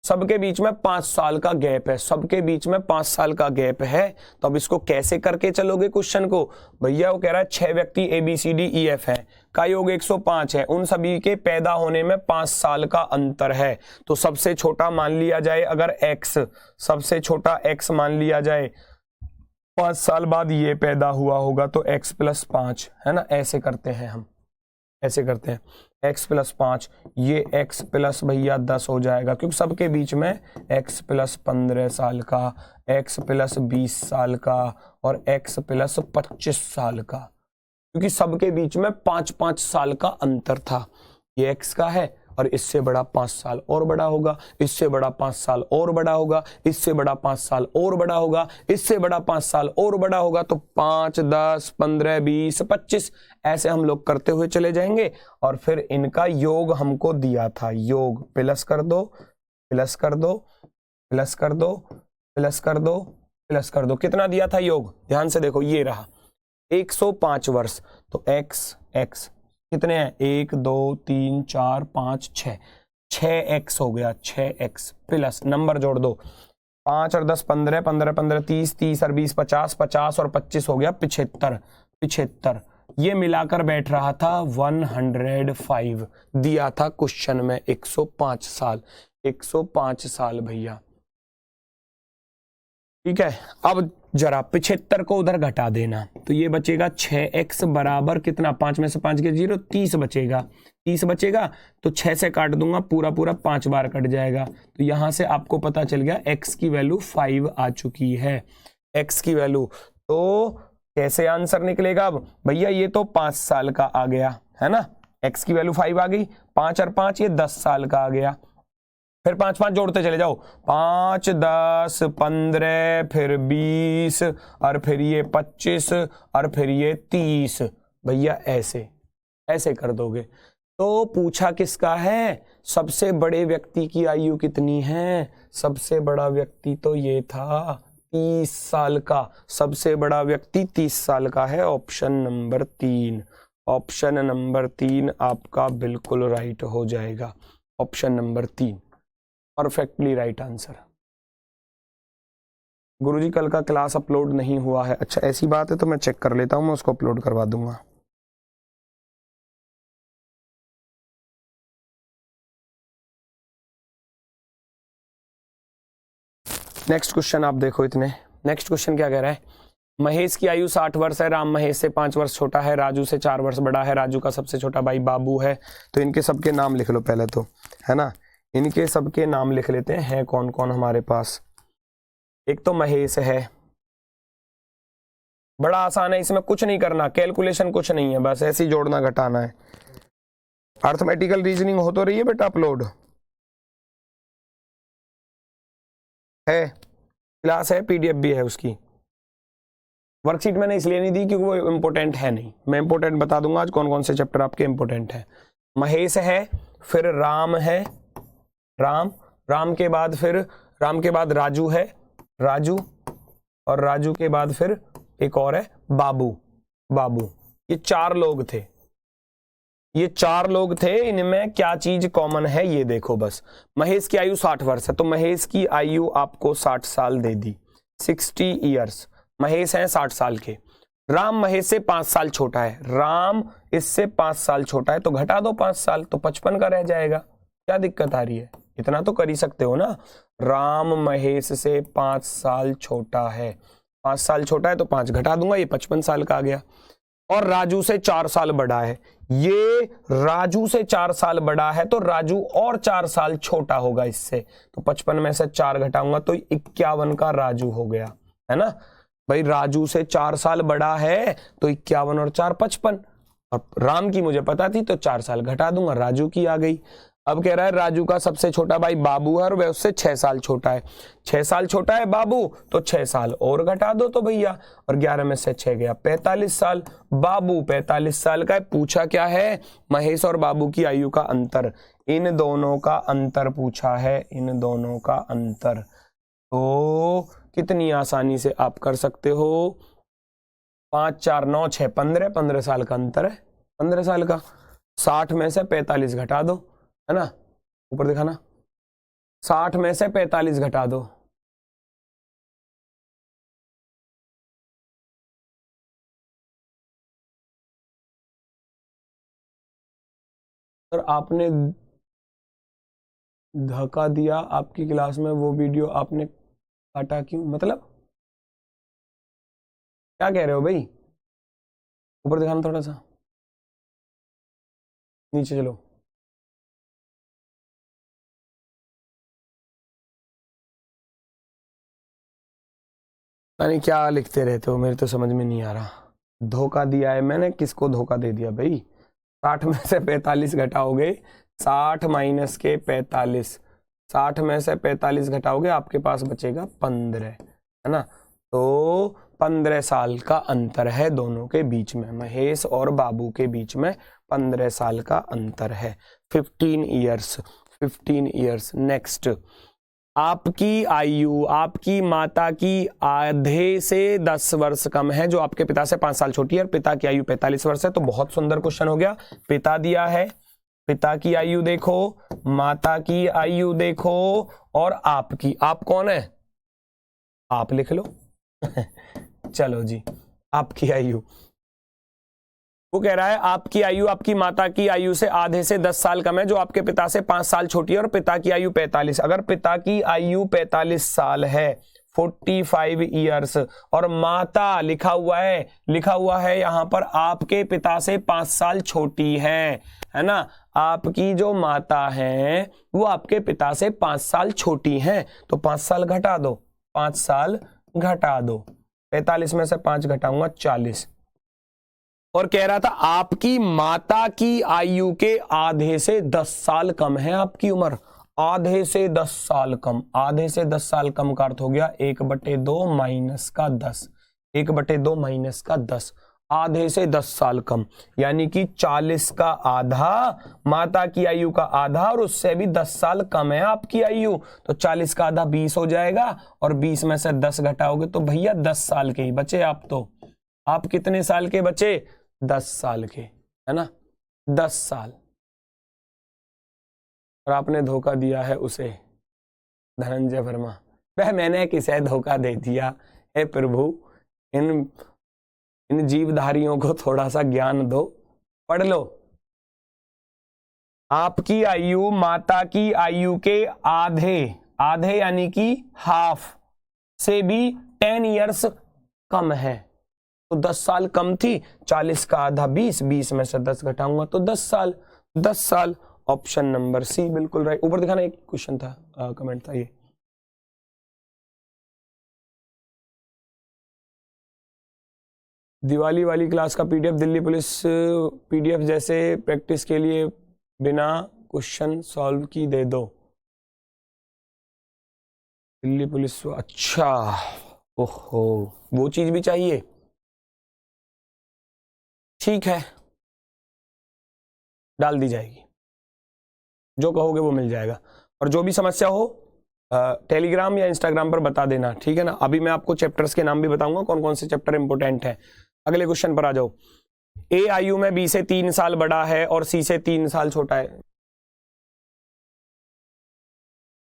सबके बीच में 5 साल का गैप है, सबके बीच में 5 साल का गैप है। तो अब इसको कैसे करके चलोगे क्वेश्चन को, भैया वो कह रहा है 6 व्यक्ति ABCDEF है, का योग 105 है, उन सभी के पैदा होने में 5 साल का अंतर है, तो सबसे छोटा मान लिया जाए अगर X, सबसे छोटा X मान लिया जाए, 5 साल बाद ये पैदा हुआ होगा, तो X + 5, है ना, ऐसे करते हैं हम, ऐसे करते हैं, x + 5, ये x + भैया 10 हो जाएगा, क्योंकि सबके बीच में x + 15 साल का, x + 20 साल का, और x + 25 साल का, क्योंकि सबके बीच में 5-5 साल का अंतर था। ये x का है और इससे बड़ा 5 साल और बड़ा होगा, इससे बड़ा 5 साल और बड़ा होगा, इससे बड़ा 5 साल और बड़ा होगा, इससे बड़ा 5 साल और बड़ा होगा। तो 5, 10, 15, 20, 25 ऐसे हम लोग करते हुए चले जाएंगे और फिर इनका योग हमको दिया था। योग प्लस कर दो, प्लस कर दो, प्लस कर दो, प्लस कर दो, प्लस कर दो। कितना दिया था योग? ध्यान से देखो, ये रहा 105 वर्ष। तो x x कितने हैं? 1 2 3 4 5 6, 6x हो गया। 6x प्लस नंबर जोड़ दो, 5 और 10 15, 15 15 30, 30 और 20 50, 50 और 25 हो गया 75, 75। ये मिलाकर बैठ रहा था 105। दिया था क्वेश्चन में 105 साल, 105 साल भैया। ठीक है, अब जरा 75 को उधर घटा देना, तो ये बचेगा 6x बराबर कितना? 5 में से 5 के 0, 30 बचेगा। 30 बचेगा तो 6 से काट दूंगा, पूरा पूरा 5 बार कट जाएगा। तो यहां से आपको पता चल गया x की वैल्यू 5 आ चुकी है, x की वैल्यू। तो कैसे आंसर निकलेगा? अब भैया ये तो 5 साल का आ गया है ना, x की वैल्यू 5 आ गई, 5 और 5 ये 10 साल का आ गया। फिर 5 5 जोड़ते चले जाओ, 5 10 15 फिर 20 और फिर ये 25 और फिर ये 30। भैया ऐसे ऐसे कर दोगे। तो पूछा किसका है? सबसे बड़े व्यक्ति की आयु कितनी है? सबसे बड़ा व्यक्ति तो ये था 30 साल का। सबसे बड़ा व्यक्ति 30 साल का है। ऑप्शन नंबर 3, ऑप्शन नंबर 3 आपका बिल्कुल राइट हो जाएगा। Option number 3 perfectly right answer. गुरुजी कल का क्लास अपलोड नहीं हुआ है। अच्छा ऐसी बात है तो मैं चेक कर लेता हूं, मैं उसको अपलोड करवा दूंगा। नेक्स्ट क्वेश्चन आप देखो इतने। नेक्स्ट क्वेश्चन क्या कह रहा है? महेश की आयु 60 वर्ष है, राम महेश से 5 वर्ष छोटा है, राजू से 4 वर्ष बड़ा है, राजू का सबसे छोटा भाई बाबू है। तो इनके सबके नाम लिख लो पहले तो, है ना। इनके सबके नाम लिख लेते हैं कौन कौन हमारे पास। एक तो महेश है, बड़ा आसान है, इसमें कुछ नहीं करना, कैलकुलेशन कुछ नहीं है, बस ऐसे ही जोड़ना घटाना है। अर्थमेटिकल रीजनिंग हो तो रही है बेटा अपलोड है, क्लास है, पीडीएफ भी है उसकी। वर्कशीट मैंने इसलिए नहीं दी क्योंकि वो इंपॉर्टेंट है नहीं, मैं इंपॉर्टेंट बता दूंगा आज कौन कौन से चैप्टर आपके इंपॉर्टेंट है। महेश है, फिर राम है, राम के बाद फिर राम के बाद राजू है, राजू, और राजू के बाद फिर एक और है बाबू। ये 4 लोग थे, ये 4 लोग थे। इनमें क्या चीज कॉमन है ये देखो बस। महेश की आयु 60 वर्ष है, तो महेश की आयु आपको 60 साल दे दी, 60 ईयर्स। महेश हैं 60 साल के। राम महेश से 5 साल छोटा है, राम इससे 5 साल छोटा है, तो घटा दो 5 साल, तो 55 का रह जाएगा। क्या दिक्कत आ रही है? इतना तो कर ही सकते हो ना। राम महेश से 5 साल छोटा है, 5 साल छोटा है तो 5 घटा दूंगा, ये 55 साल का आ गया। और राजू से 4 साल बड़ा है, ये राजू से 4 साल बड़ा है तो राजू और 4 साल छोटा होगा इससे, तो 55 में से 4 घटाऊंगा तो 51 का राजू हो गया, है ना भाई। राजू से 4 साल बड़ा है तो 51 और 4 55। अब राम की मुझे पता थी तो 4 साल घटा दूंगा, राजू की आ गई। अब कह रहा है राजू का सबसे छोटा भाई बाबू है और वह उससे 6 साल छोटा है, 6 साल छोटा है बाबू, तो 6 साल और घटा दो तो भैया, और 11 में से 6 गया 45 साल। बाबू 45 साल का है। पूछा क्या है? महेश और बाबू की आयु का अंतर, इन दोनों का अंतर पूछा है, इन दोनों का अंतर। तो कितनी आसानी से आप कर सकते हो, 5 4 9 6 15, 15 साल का अंतर है, 15 साल का। 60 में से 45 घटा दो, है ना, ऊपर दिखाना, 60 में से 45 घटा दो, और आपने धक्का दिया आपकी क्लास में, वो वीडियो आपने काटा क्यों? मतलब क्या कह रहे हो भाई? ऊपर दिखाना थोड़ा सा, नीचे चलो। यानी क्या लिखते रहते हो, मेरे तो समझ में नहीं आ रहा। धोखा दिया है मैंने, किसको धोखा दे दिया भाई? 60 में से 45 घटाओगे 60 माइनस के 45, 60 में से 45 घटाओगे आपके पास बचेगा 15, है ना। तो 15 साल का अंतर है दोनों के बीच में, महेश और बाबू के बीच में 15 साल का अंतर है। 15 ईयर्स। नेक्स्ट, आपकी आयु आपकी माता की आधे से 10 वर्ष कम है, जो आपके पिता से 5 साल छोटी है, और पिता की आयु 45 वर्ष है। तो बहुत सुंदर क्वेश्चन हो गया। पिता दिया है, पिता की आयु देखो, माता की आयु देखो, और आपकी, आप कौन है, आप लिख लो चलो जी, आपकी आयु, वो कह रहा है आपकी आयु आपकी माता की आयु से आधे से 10 साल कम है, जो आपके पिता से 5 साल छोटी है, और पिता की आयु 45। अगर पिता की आयु 45 साल है, 45 ईयर्स, और माता लिखा हुआ है यहां पर आपके पिता से 5 साल छोटी है ना। आपकी जो माता है वो आपके पिता से 5 साल छोटी हैं, तो 5 साल घटा दो, 5 साल घटा दो, 45 में से 5 घटाऊंगा 40। और कह रहा था आपकी माता की आयु के आधे से 10 साल कम है आपकी उम्र, आधे से 10 साल कम, आधे से 10 साल कम का अर्थ हो गया 1/2 माइनस का 10, 1/2 माइनस का 10, आधे से 10 साल कम, यानी कि 40 का आधा, माता की आयु का आधा, और उससे भी 10 साल कम है आपकी आयु, तो 40 का आधा 20 हो जाएगा, और 20 में से 10 घटाओगे तो भैया 10 साल के ही बचे आप। तो आप कितने साल के बचे, 10 साल के, है ना, 10 साल। और आपने धोखा दिया है उसे, धनंजय वर्मा। वह मैंने किसे धोखा दे दिया, हे प्रभु, इन जीवधारियों को थोड़ा सा ज्ञान दो, पढ़ लो। आपकी आयु माता की आयु के आधे यानी कि हाफ से भी 10 ईयर्स कम है, तो 10 साल कम थी, 40 का आधा 20, 20 में से 10 घटाऊंगा तो 10 साल, 10 साल। ऑप्शन नंबर सी बिल्कुल राइट। ऊपर दिखाना, एक क्वेश्चन था, कमेंट था ये, दिवाली वाली क्लास का पीडीएफ दिल्ली पुलिस पीडीएफ जैसे प्रैक्टिस के लिए बिना क्वेश्चन सॉल्व की दे दो। दिल्ली पुलिस, अच्छा, ओहो, वो चीज भी चाहिए, ठीक है, डाल दी जाएगी, जो कहोगे वो मिल जाएगा। और जो भी समस्या हो टेलीग्राम या इंस्टाग्राम पर बता देना, ठीक है ना। अभी मैं आपको चैप्टर्स के नाम भी बताऊंगा, कौन कौन से चैप्टर इंपोर्टेंट है। अगले क्वेश्चन पर आ जाओ। ए आयु में बी से 3 साल बड़ा है और सी से 3 साल छोटा है।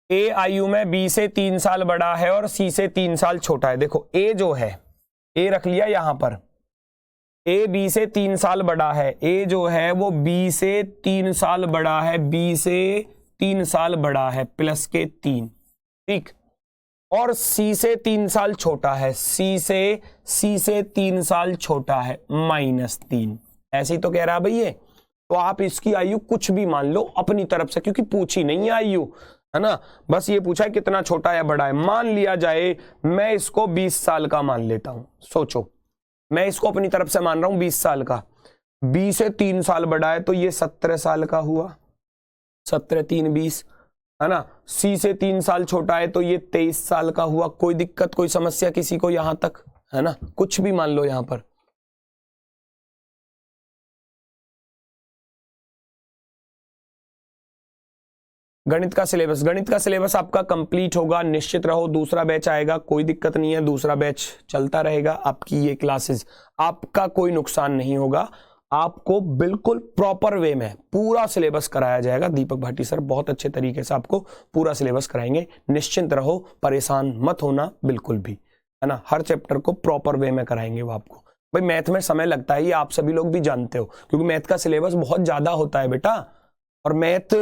ए आयु में बी से 3 साल बड़ा है और सी से 3 साल छोटा है। देखो ए जो है, ए रख लिया यहां पर, ए बी से 3 साल बड़ा है, ए जो है वो बी से 3 साल बड़ा है, बी से 3 साल बड़ा है प्लस के 3, ठीक। और सी से 3 साल छोटा है, सी से 3 साल छोटा है -3, ऐसे ही तो कह रहा है भैया। तो आप इसकी आयु कुछ भी मान लो अपनी तरफ से, क्योंकि पूछी नहीं है आयु, है ना, बस ये पूछा है कितना छोटा या बड़ा है। मान लिया जाए मैं इसको 20 साल का मान लेता हूं, सोचो मैं इसको अपनी तरफ से मान रहा हूं 20 साल का, बी से 3 साल बड़ा है तो ये 17 साल का हुआ, 17 3 20, है ना। सी से 3 साल छोटा है तो ये 23 साल का हुआ। कोई दिक्कत, कोई समस्या किसी को यहां तक, है ना, कुछ भी मान लो यहां पर। गणित का सिलेबस आपका कंप्लीट होगा, निश्चित रहो। दूसरा बैच आएगा, कोई दिक्कत नहीं है, दूसरा बैच चलता रहेगा। आपकी ये क्लासेस, आपका कोई नुकसान नहीं होगा, आपको बिल्कुल प्रॉपर वे में पूरा सिलेबस कराया जाएगा। दीपक भाटी सर बहुत अच्छे तरीके से आपको पूरा सिलेबस कराएंगे, निश्चिंत रहो, परेशान मत होना बिल्कुल भी, है ना। हर चैप्टर को प्रॉपर वे में कराएंगे वो आपको। भाई मैथ में समय लगता है, ये आप सभी लोग भी जानते हो, क्योंकि मैथ का सिलेबस बहुत ज्यादा होता है बेटा, और मैथ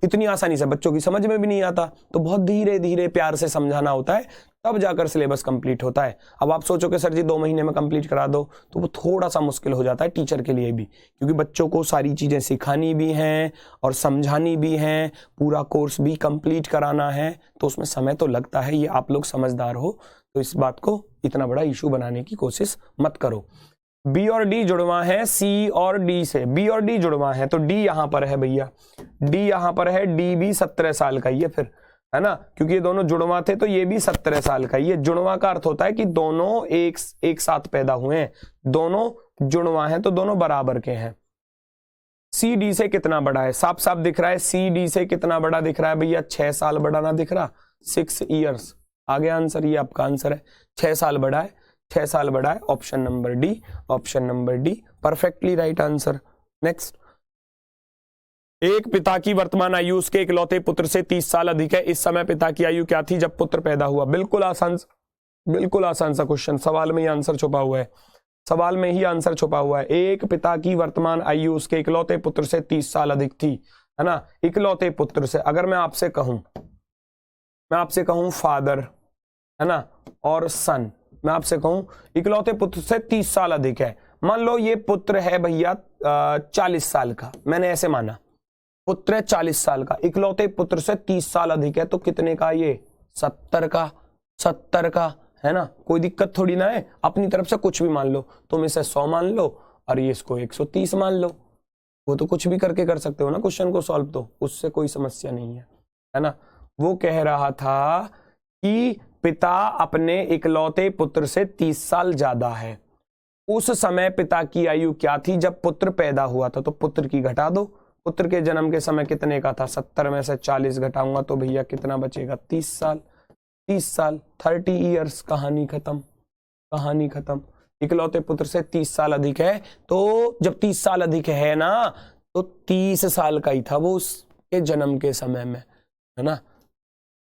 इतनी आसानी से बच्चों की समझ में भी नहीं आता, तो बहुत धीरे धीरे प्यार से समझाना होता है, तब जाकर सिलेबस कंप्लीट होता है। अब आप सोचो कि सर जी 2 महीने में कंप्लीट करा दो, तो वो थोड़ा सा मुश्किल हो जाता है टीचर के लिए भी, क्योंकि बच्चों को सारी चीजें सिखानी भी हैं और समझानी भी हैं, पूरा कोर्स भी कंप्लीट कराना है, तो उसमें समय तो लगता है। ये आप लोग समझदार हो, तो इस बात को इतना बड़ा इशू बनाने की कोशिश मत करो। बी और डी जुड़वा है सी और डी से, बी और डी जुड़वा है तो डी यहां पर है भैया, डी यहां पर है, डी भी 17 साल का ही है फिर, है ना, क्योंकि ये दोनों जुड़वा थे तो ये भी 17 साल का। ये जुड़वा का अर्थ होता है कि दोनों एक साथ पैदा हुए हैं, दोनों जुड़वा हैं तो दोनों बराबर के हैं। सी डी से कितना बड़ा है, साफ साफ दिख रहा है, सी डी से कितना बड़ा दिख रहा है भैया, 6 साल बड़ा ना दिख रहा, 6 ईयर्स। आगे आंसर, ये आपका आंसर है, 6 साल बड़ा है, 6 साल बड़ा है, option number D, option number D perfectly right answer. Next, एक पिता की वर्तमान आयु उसके इकलौते पुत्र से 30 साल अधिक है, इस समय पिता की आयु क्या थी जब पुत्र पैदा हुआ। बिल्कुल आसान सा क्वेश्चन, सवाल में ही आंसर छुपा हुआ है, सवाल में ही आंसर छुपा हुआ है। एक पिता की वर्तमान आयु उसके इकलौते पुत्र से 30 साल अधिक थी, है ना, इकलौते पुत्र से। अगर मैं आपसे कहूं फादर, है ना, और सन, मैं आपसे कहूं इकलौते पुत्र से 30 साल अधिक है, मान लो ये पुत्र है भैया 40 साल का, मैंने ऐसे माना पुत्र है 40 साल का, इकलौते पुत्र से 30 साल अधिक है तो कितने का, ये 70 का, है ना, कोई दिक्कत थोड़ी ना है, अपनी तरफ से कुछ भी मान लो, तुम इसे 100 मान लो और ये इसको 130 मान लो, वो तो कुछ भी करके कर सकते हो ना क्वेश्चन को सॉल्व, तो उससे कोई समस्या नहीं है ना। वो कह रहा था कि पिता अपने इकलौते पुत्र से 30 साल ज्यादा है, उस समय पिता की आयु क्या थी जब पुत्र पैदा हुआ था, तो पुत्र की घटा दो, पुत्र के जन्म के समय कितने का था, 70 में से 40 घटाऊंगा तो भैया कितना बचेगा, 30 साल, 30 साल, 30 ईयर्स, कहानी खत्म। इकलौते पुत्र से 30 साल अधिक है, तो जब 30 साल अधिक है ना तो 30 साल का ही था वो उसके जन्म के समय में, है ना,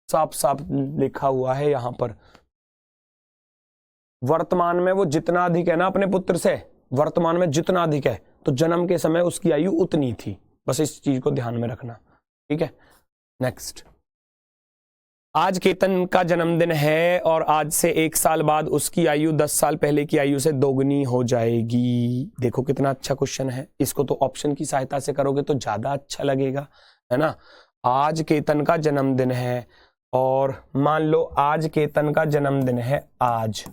साफ साफ लिखा हुआ है यहां पर। वर्तमान में वो जितना अधिक है ना अपने पुत्र से, वर्तमान में जितना अधिक है तो जन्म के समय उसकी आयु उतनी थी, बस इस चीज को ध्यान में रखना, ठीक है। नेक्स्ट, आज केतन का जन्मदिन है और आज से 1 साल बाद उसकी आयु 10 साल पहले की आयु से दोगुनी हो जाएगी। देखो कितना अच्छा क्वेश्चन है, इसको तो ऑप्शन की सहायता से करोगे तो ज्यादा अच्छा लगेगा, है ना। आज केतन का जन्मदिन है और मान लो आज केतन का जन्मदिन है आज,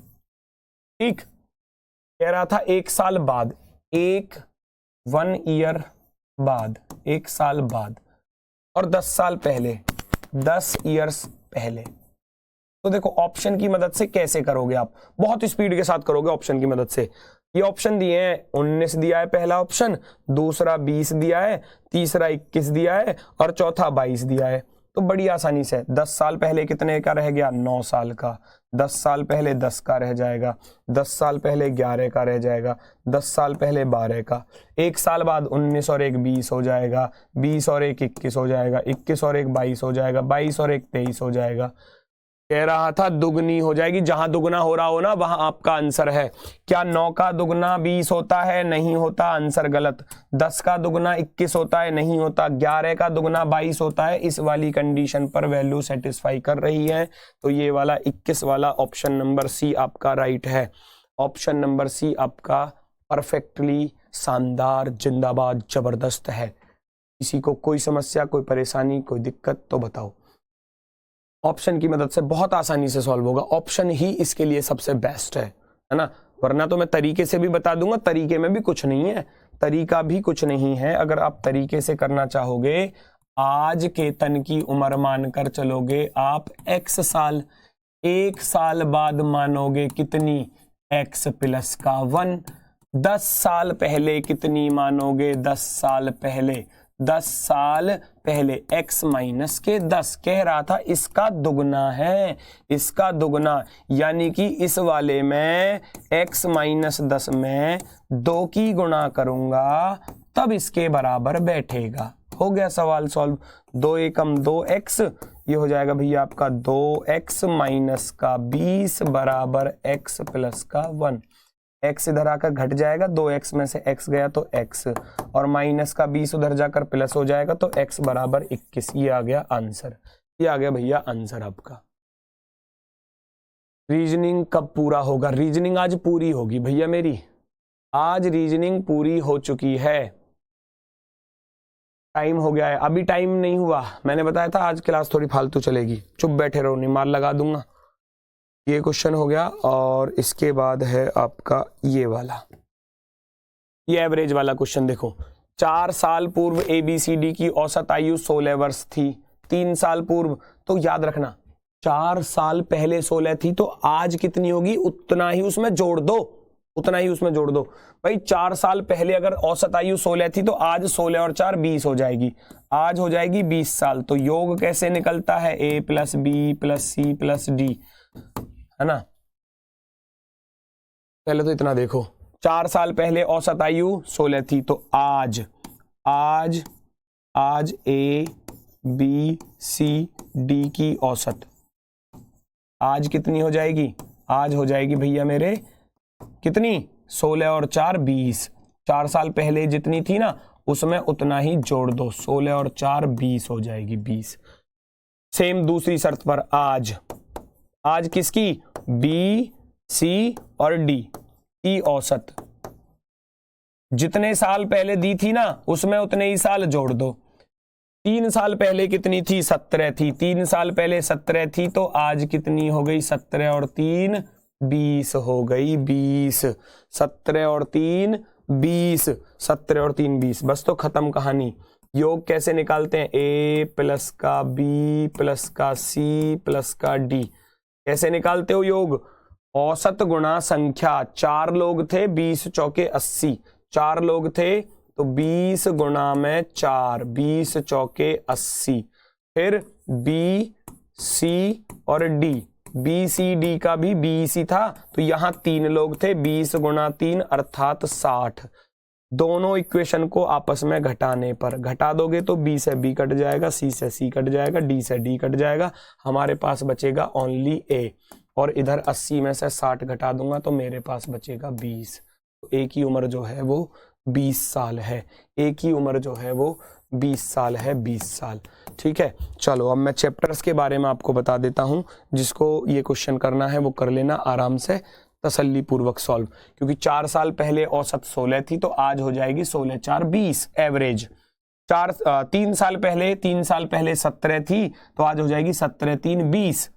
ठीक, कह रहा था 1 साल बाद, 1 ईयर बाद, 1 साल बाद, और 10 साल पहले, 10 ईयर्स पहले। तो देखो ऑप्शन की मदद से कैसे करोगे आप, बहुत स्पीड के साथ करोगे ऑप्शन की मदद से। ये ऑप्शन दिए हैं, 19 दिया है पहला ऑप्शन, दूसरा 20 दिया है, तीसरा 21 दिया है और चौथा 22 दिया है, तो बड़ी आसानी से 10 साल पहले कितने का रह गया, 9 साल का, 10 साल पहले 10 का रह जाएगा, 10 साल पहले 11 का रह जाएगा, 10 साल पहले 12 का, 1 साल बाद 19 और 1 20 हो जाएगा, 20 और 1 21 हो जाएगा, 21 और 1 22 हो जाएगा, 22 और 1 23 हो जाएगा। कह रहा था दुगनी हो जाएगी, जहां दुगना हो रहा हो ना वहां आपका आंसर है। क्या 9 का दुगना 20 होता है, नहीं होता, आंसर गलत। 10 का दुगना 21 होता है, नहीं होता। 11 का दुगना 22 होता है, इस वाली कंडीशन पर वैल्यू सेटिस्फाई कर रही है, तो ये वाला 21 वाला ऑप्शन नंबर सी आपका राइट है। ऑप्शन नंबर सी आपका परफेक्टली शानदार, जिंदाबाद, जबरदस्त है। किसी को कोई समस्या, कोई परेशानी, कोई दिक्कत तो बताओ। ऑप्शन की मदद से बहुत आसानी से सॉल्व होगा, ऑप्शन ही इसके लिए सबसे बेस्ट है ना, वरना तो मैं तरीके से भी बता दूंगा, तरीके में भी कुछ नहीं है, तरीका भी कुछ नहीं है। अगर आप तरीके से करना चाहोगे, आज केतन की उम्र मानकर चलोगे आप x साल, 1 साल बाद मानोगे कितनी, x प्लस का 1, 10 साल पहले कितनी मानोगे, 10 साल पहले, 10 साल पहले x माइनस के 10, कह रहा था इसका दुगना है, इसका दुगना, यानी कि इस वाले में x माइनस 10 में 2 की गुणा करूंगा तब इसके बराबर बैठेगा। हो गया सवाल सॉल्व। 2 एकम 2x, ये हो जाएगा भैया आपका 2x माइनस का 20 बराबर x प्लस का 1। x इधर आकर घट जाएगा, 2x में से x गया तो x, और माइनस का 20 उधर जाकर प्लस हो जाएगा तो x बराबर 21। ये आ गया आंसर, ये आ गया भैया आंसर आपका। रीजनिंग कब पूरा होगा, रीजनिंग आज पूरी होगी भैया मेरी, आज रीजनिंग पूरी हो चुकी है। टाइम हो गया है, अभी टाइम नहीं हुआ, मैंने बताया था आज क्लास थोड़ी फालतू चलेगी, चुप बैठे रहो, नहीं मार लगा दूंगा। ये क्वेश्चन हो गया और इसके बाद है आपका ये वाला। ये एवरेज वाला क्वेश्चन देखो, 4 साल पूर्व ABCD की औसत आयु 16 वर्ष थी, 3 साल पूर्व, तो याद रखना 4 साल पहले 16 थी तो आज कितनी होगी उतना ही उसमें जोड़ दो, उतना ही उसमें जोड़ दो भाई। 4 साल पहले अगर औसत आयु 16 थी तो आज 16 और 4 20 हो जाएगी, आज हो जाएगी 20 साल। तो योग कैसे निकलता है, A + B + C + D, है ना। पहले तो इतना देखो, 4 साल पहले औसत आयु 16 थी तो आज आज आज A B C D की औसत आज कितनी हो जाएगी, आज हो जाएगी भैया मेरे कितनी 16 और 4 20। 4 साल पहले जितनी थी ना उसमें उतना ही जोड़ दो, 16 और 4 20 हो जाएगी 20। सेम दूसरी शर्त पर आज आज किसकी B C और D की औसत जितने साल पहले दी थी ना उसमें उतने ही साल जोड़ दो। 3 साल पहले कितनी थी 17 थी, 3 साल पहले 17 थी तो आज कितनी हो गई 17 और 3 20 हो गई 20। 17 और 3 20, 17 और 3 20, बस तो खत्म कहानी। योग कैसे निकालते हैं, A + का B + का C + का D कैसे निकालते हो योग, औसत गुणा संख्या। 4 लोग थे 20 चौके 80, 4 लोग थे तो 20 गुणा में 4, 20 चौके 80। फिर B C और D, BCD का भी 20 ही था तो यहां 3 लोग थे, 20 गुणा 3 अर्थात 60। दोनों इक्वेशन को आपस में घटाने पर घटा दोगे तो B से B कट जाएगा, C से C कट जाएगा, D से D कट जाएगा, हमारे पास बचेगा ओनली A। और इधर 80 में से 60 घटा दूंगा तो मेरे पास बचेगा 20। तो A की उम्र जो है वो 20 साल है, A की उम्र जो है वो 20 साल है, 20 साल। ठीक है, चलो अब मैं चैप्टर्स के बारे में आपको बता देता हूं, जिसको ये क्वेश्चन करना है वो कर लेना आराम से, तसल्ली पूर्वक सॉल्व। क्योंकि 4 साल पहले औसत 16 थी तो आज हो जाएगी 16 4 20 एवरेज। 3 साल पहले 17 थी तो आज हो जाएगी 17 3 20।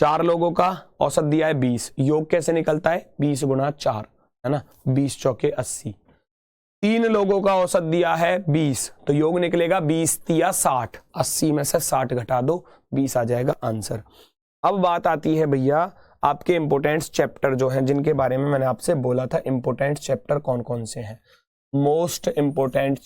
4 लोगों का औसत दिया है 20, योग कैसे निकलता है 20 गुणा 4, है ना, 20 चौके 80। 3 लोगों का औसत दिया है 20 तो योग निकलेगा 20 तिया 60, 80 में से 60 घटा दो 20 आ जाएगा आंसर। अब बात आती है भैया आपके इंपोर्टेंट चैप्टर जो हैं, जिनके बारे में मैंने आपसे बोला था इंपोर्टेंट चैप्टर कौन कौन से हैं। मोस्ट इंपोर्टेंट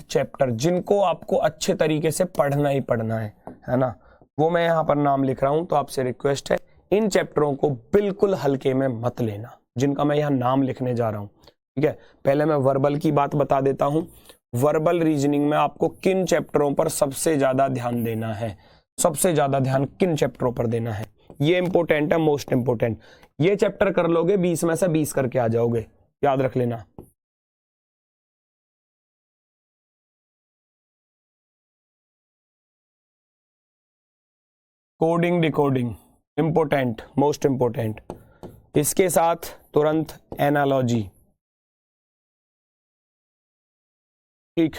चैप्टर जिनको आपको अच्छे तरीके से पढ़ना ही पढ़ना है ना, वो मैं यहाँ पर नाम लिख रहा हूं। तो आपसे रिक्वेस्ट है इन चैप्टरों को बिल्कुल हल्के में मत लेना, जिनका मैं यहाँ नाम लिखने जा रहा हूं। ठीक है, पहले मैं वर्बल की बात बता देता हूं। वर्बल रीजनिंग में आपको किन चैप्टरों पर सबसे ज्यादा ध्यान देना है, सबसे ज्यादा ध्यान किन चैप्टरों पर देना है, ये इंपोर्टेंट है, मोस्ट इंपोर्टेंट। ये चैप्टर कर लोगे 20 में से 20 करके आ जाओगे, याद रख लेना। Coding decoding important, most important. इसके साथ तुरंत एनालॉजी, ठीक,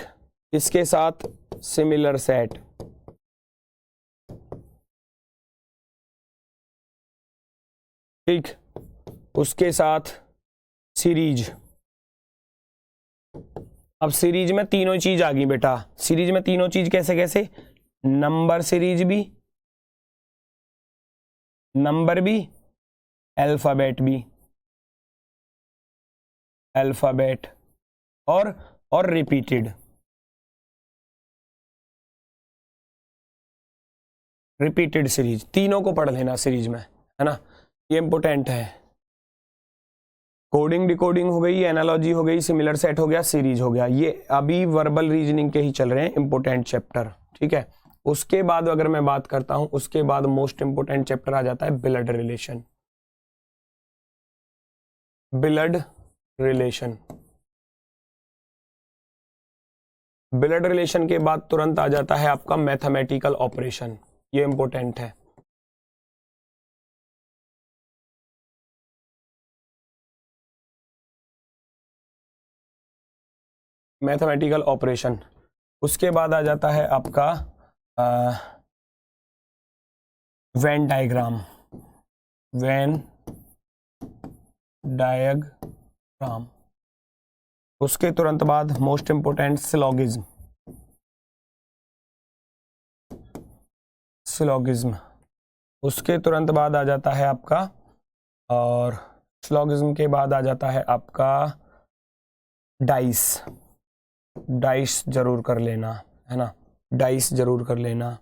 इसके साथ सिमिलर सेट, ठीक, उसके साथ सीरीज। अब सीरीज में तीनों चीज आ गई बेटा, सीरीज में तीनों चीज कैसे कैसे, नंबर सीरीज भी, नंबर भी, अल्फाबेट भी, अल्फाबेट और रिपीटेड, रिपीटेड सीरीज, तीनों को पढ़ लेना सीरीज में, है ना, ये इंपोर्टेंट है। कोडिंग डिकोडिंग हो गई, एनालॉजी हो गई, सिमिलर सेट हो गया, सीरीज हो गया, ये अभी वर्बल रीजनिंग के ही चल रहे हैं इंपोर्टेंट चैप्टर। ठीक है, उसके बाद अगर मैं बात करता हूं, उसके बाद मोस्ट इंपोर्टेंट चैप्टर आ जाता है blood relation. Blood relation, blood relation के बाद तुरंत आ जाता है आपका मैथमेटिकल ऑपरेशन, ये इंपोर्टेंट है। मैथमेटिकल ऑपरेशन, उसके बाद आ जाता है आपका वेन डायग्राम, वेन डायग्राम। उसके तुरंत बाद मोस्ट इंपोर्टेंट सिलोगिज्म। सिलोगिज्म उसके तुरंत बाद आ जाता है आपका, और सिलोगिज्म के बाद आ जाता है आपका डाइस। डाइस जरूर कर लेना, है ना, डाइस जरूर कर लेना।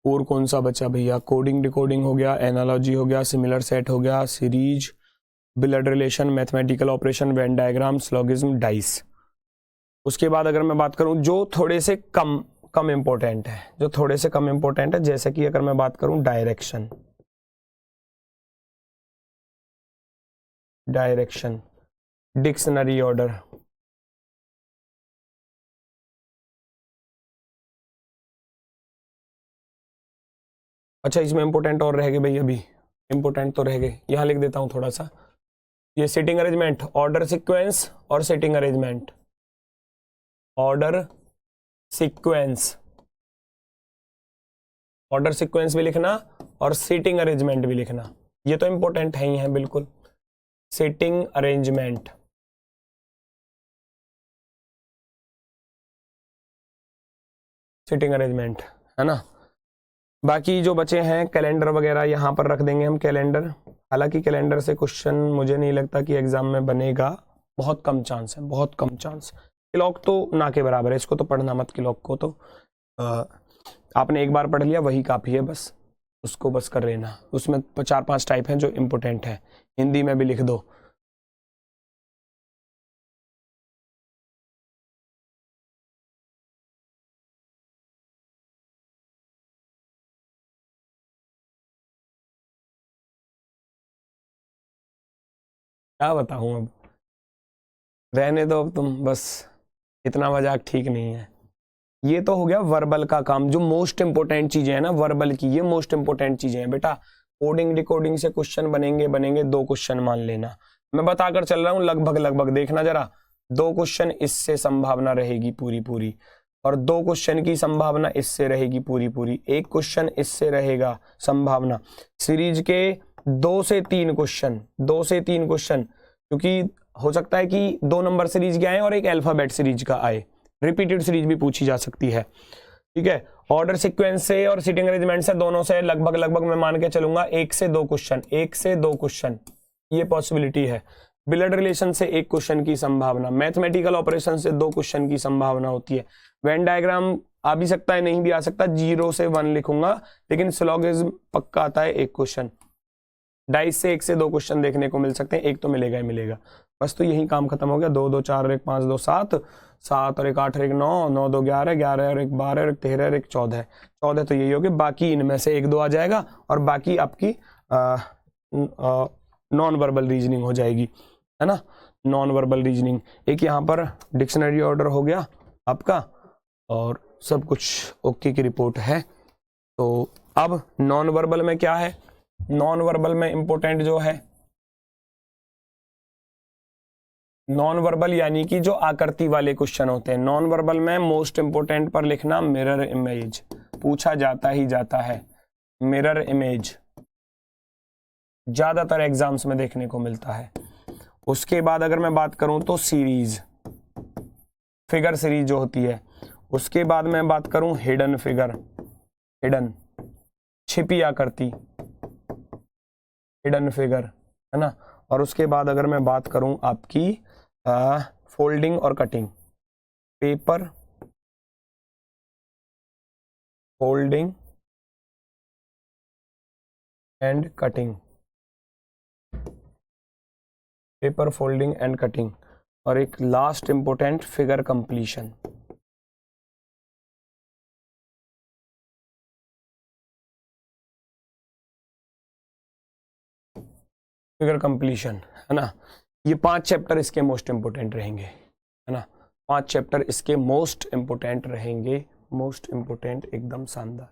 और कौन सा बचा भैया? कोडिंग डिकोडिंग हो गया, एनालॉजी हो गया, सिमिलर सेट हो गया, series, blood relation, mathematical operation, Venn diagram, syllogism, dice. उसके बाद अगर मैं बात करूं जो थोड़े से कम इंपॉर्टेंट है, जो थोड़े से कम इंपॉर्टेंट है, जैसे कि अगर मैं बात करूं डायरेक्शन, डायरेक्शन, डिक्शनरी ऑर्डर, अच्छा इसमें इंपॉर्टेंट और रह गए भाई, अभी इंपॉर्टेंट तो रह गए, यहां लिख देता हूं थोड़ा सा। ये सिटिंग अरेंजमेंट, ऑर्डर सीक्वेंस और sitting arrangement, order sequence, order sequence भी लिखना और सीटिंग अरेंजमेंट भी लिखना, ये तो इंपॉर्टेंट है ही है बिल्कुल। सीटिंग अरेंजमेंट, सीटिंग अरेंजमेंट, है ना। बाकी जो बचे हैं कैलेंडर वगैरह यहां पर रख देंगे हम, कैलेंडर। हालांकि कैलेंडर से क्वेश्चन मुझे नहीं लगता कि एग्जाम में बनेगा, बहुत कम चांस है, बहुत कम चांस। क्लॉक तो ना के बराबर है, इसको तो पढ़ना मत, क्लॉक को तो आपने एक बार पढ़ लिया वही काफी है, बस उसको बस कर लेना। उसमें 4-5 टाइप हैं जो इंपॉर्टेंट है, हिंदी में भी लिख दो। क्या बताऊं अब, रहने दो अब तुम, बस इतना मजाक ठीक नहीं है। ये तो हो गया वर्बल का काम, जो मोस्ट इंपोर्टेंट चीजें हैं ना वर्बल की, ये मोस्ट इंपोर्टेंट चीजें हैं बेटा। कोडिंग डिकोडिंग से क्वेश्चन बनेंगे 2 क्वेश्चन मान लेना, मैं बताकर चल रहा हूं लगभग देखना जरा। 2 क्वेश्चन इससे संभावना रहेगी पूरी, और 2 क्वेश्चन की संभावना इससे रहेगी पूरी, 1 क्वेश्चन इससे रहेगा संभावना। सीरीज के 2 से 3 क्वेश्चन, 2 से 3 क्वेश्चन, क्योंकि हो सकता है कि 2 नंबर सीरीज के आए और एक अल्फाबेट सीरीज का आए, रिपीटेड सीरीज भी पूछी जा सकती है, ठीक है। ऑर्डर सीक्वेंस से और सिटिंग अरेंजमेंट से, दोनों से लगभग मैं मान के चलूंगा 1 से 2 क्वेश्चन, 1 से 2 क्वेश्चन, ये पॉसिबिलिटी है। ब्लड रिलेशन से 1 क्वेश्चन की संभावना, मैथमेटिकल ऑपरेशन से 2 क्वेश्चन की संभावना होती है। वेन डायग्राम आ भी सकता है, नहीं भी आ सकता, 0 से 1 लिखूंगा, लेकिन सिलोगिज्म पक्का आता है 1 क्वेश्चन। डाइस से 1 से 2 क्वेश्चन देखने को मिल सकते हैं, एक तो मिलेगा ही मिलेगा। बस तो यही काम खत्म हो गया। 2 2 4 और 1 5 2 7, 7 और 1 8 और 1 9, 9 2 11, 11 और 1 12 और 1 13 और 1 14, 14 तो यही होगी। बाकी इनमें से 1 2 आ जाएगा, और बाकी आपकी नॉन वर्बल रीजनिंग हो जाएगी, है ना, नॉन वर्बल रीजनिंग। एक यहाँ पर डिक्शनरी ऑर्डर हो गया आपका, और सब कुछ ओके की रिपोर्ट है। तो अब नॉन वर्बल में क्या है? नॉन वर्बल में इंपोर्टेंट जो है, नॉन वर्बल यानी कि जो आकृति वाले क्वेश्चन होते हैं, नॉन वर्बल में मोस्ट इंपोर्टेंट पर लिखना मिरर इमेज, पूछा जाता ही जाता है। मिरर इमेज ज्यादातर एग्जाम्स में देखने को मिलता है। उसके बाद अगर मैं बात करूं तो सीरीज, फिगर सीरीज जो होती है। उसके बाद मैं बात करूं हिडन फिगर, हिडन छिपी आकृति, हिडन फिगर, है ना। और उसके बाद अगर मैं बात करूं आपकी फोल्डिंग और cutting, paper folding and cutting, paper folding and cutting, और एक last important figure completion. Figure completion, है ना। ये 5 चैप्टर इसके मोस्ट इंपोर्टेंट रहेंगे, है ना। 5 चैप्टर इसके मोस्ट इंपोर्टेंट रहेंगे, मोस्ट इंपोर्टेंट, एकदम शानदार।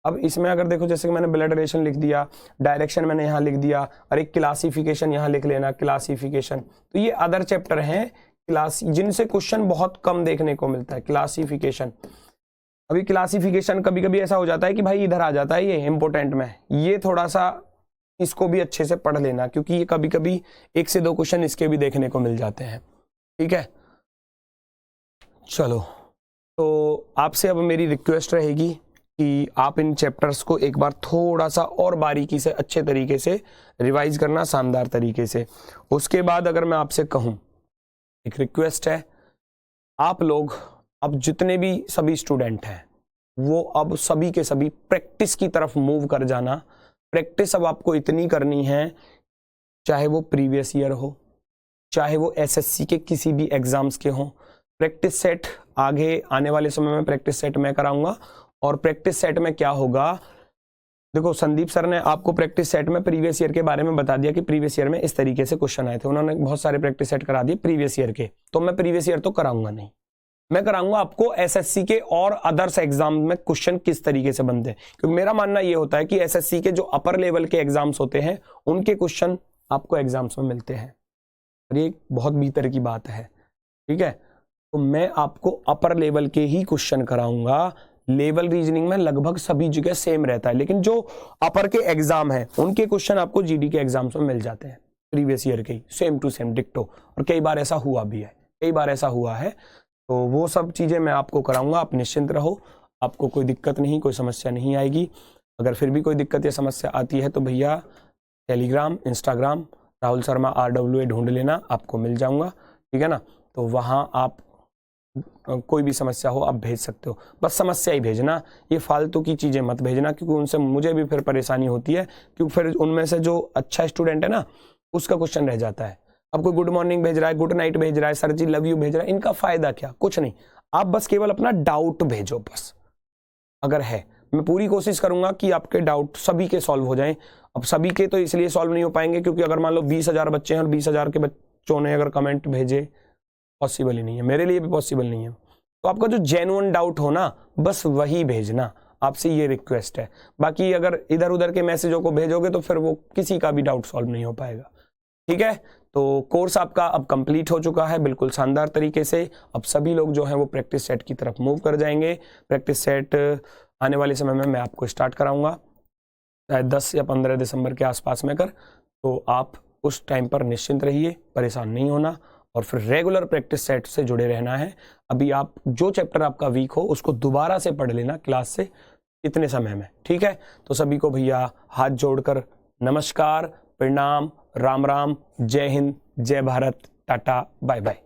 अब इसमें अगर देखो, जैसे कि मैंने ब्लड रिलेशन लिख दिया, डायरेक्शन मैंने यहाँ लिख दिया, और एक क्लासिफिकेशन यहाँ लिख लेना, क्लासिफिकेशन। तो ये अदर चैप्टर हैं क्लास, जिनसे क्वेश्चन बहुत कम देखने को मिलता है। क्लासिफिकेशन, अभी क्लासिफिकेशन कभी कभी ऐसा हो जाता है कि भाई इधर आ जाता है ये इंपोर्टेंट में, ये थोड़ा सा इसको भी अच्छे से पढ़ लेना, क्योंकि ये कभी कभी 1 से 2 क्वेश्चन इसके भी देखने को मिल जाते हैं। ठीक है, चलो, तो आपसे अब मेरी रिक्वेस्ट रहेगी कि आप इन चैप्टर्स को एक बार थोड़ा सा और बारीकी से अच्छे तरीके से रिवाइज करना, शानदार तरीके से। उसके बाद अगर मैं आपसे कहूँ, एक रिक्वेस्ट है, आप लोग अब जितने भी सभी स्टूडेंट हैं वो अब सभी के सभी प्रैक्टिस की तरफ मूव कर जाना। प्रैक्टिस अब आपको इतनी करनी है, चाहे वो प्रीवियस ईयर हो, चाहे वो एसएससी के किसी भी एग्जाम्स के हों। प्रैक्टिस सेट आगे आने वाले समय में प्रैक्टिस सेट मैं कराऊंगा। और प्रैक्टिस सेट में क्या होगा, देखो संदीप सर ने आपको प्रैक्टिस सेट में प्रीवियस ईयर के बारे में बता दिया कि प्रीवियस ईयर में इस तरीके से क्वेश्चन आए थे, उन्होंने बहुत सारे प्रैक्टिस सेट करा दिए प्रीवियस ईयर के। तो मैं प्रीवियस ईयर तो कराऊंगा नहीं, मैं कराऊंगा आपको एसएससी के और अदर्स एग्जाम में क्वेश्चन किस तरीके से बनते हैं। क्योंकि मेरा मानना यह होता है कि एसएससी के जो अपर लेवल के एग्जाम्स होते हैं उनके क्वेश्चन आपको एग्जाम्स में मिलते हैं, और ये बहुत भीतर की बात है। ठीक है, तो मैं आपको अपर लेवल के ही क्वेश्चन कराऊंगा। लेवल रीजनिंग में लगभग सभी जगह सेम रहता है, लेकिन जो अपर के एग्जाम है उनके क्वेश्चन आपको जीडी के एग्जाम्स में मिल जाते हैं प्रीवियस ईयर के ही, सेम टू सेम डिक्टो। और कई बार ऐसा हुआ भी है, कई बार ऐसा हुआ है। तो वो सब चीजें मैं आपको कराऊंगा, आप निश्चिंत रहो, आपको कोई दिक्कत नहीं, कोई समस्या नहीं आएगी। अगर फिर भी कोई दिक्कत या समस्या आती है तो भैया Telegram, Instagram Rahul Sharma RWA ढूंढ लेना, आपको मिल जाऊंगा। ठीक है ना, तो वहाँ आप कोई भी समस्या हो आप भेज सकते हो, बस समस्या ही भेजना, ये फालतू की चीज़ें मत भेजना, क्योंकि उनसे मुझे भी फिर परेशानी होती है। क्योंकि फिर उनमें से जो अच्छा स्टूडेंट है ना उसका क्वेश्चन रह जाता है। अब कोई गुड मॉर्निंग भेज रहा है, गुड नाइट भेज रहा है, सर जी लव यू भेज रहा है, इनका फायदा क्या, कुछ नहीं। आप बस केवल अपना डाउट भेजो, बस अगर है। मैं पूरी कोशिश करूंगा कि आपके डाउट सभी के सॉल्व हो जाएं। अब सभी के तो इसलिए सॉल्व नहीं हो पाएंगे क्योंकि अगर मान लो 20,000 बच्चे हैं और 20,000 के बच्चों ने अगर कमेंट भेजे, पॉसिबल ही नहीं है, मेरे लिए भी पॉसिबल नहीं है। तो आपका जो जेन्युइन डाउट हो ना बस वही भेजना, आपसे ये रिक्वेस्ट है। बाकी अगर इधर उधर के मैसेजों को भेजोगे तो फिर वो किसी का भी डाउट सॉल्व नहीं हो पाएगा। ठीक है, तो कोर्स आपका अब कंप्लीट हो चुका है बिल्कुल शानदार तरीके से। अब सभी लोग जो हैं वो प्रैक्टिस सेट की तरफ मूव कर जाएंगे। प्रैक्टिस सेट आने वाले समय में मैं आपको स्टार्ट कराऊंगा, शायद 10 या 15 दिसंबर के आसपास में कर। तो आप उस टाइम पर निश्चिंत रहिए, परेशान नहीं होना, और फिर रेगुलर प्रैक्टिस सेट से जुड़े रहना है। अभी आप जो चैप्टर आपका वीक हो उसको दोबारा से पढ़ लेना क्लास से इतने समय में। ठीक है, तो सभी को भैया हाथ जोड़कर नमस्कार, प्रणाम, राम राम, जय हिंद, जय भारत, टाटा, बाय बाय।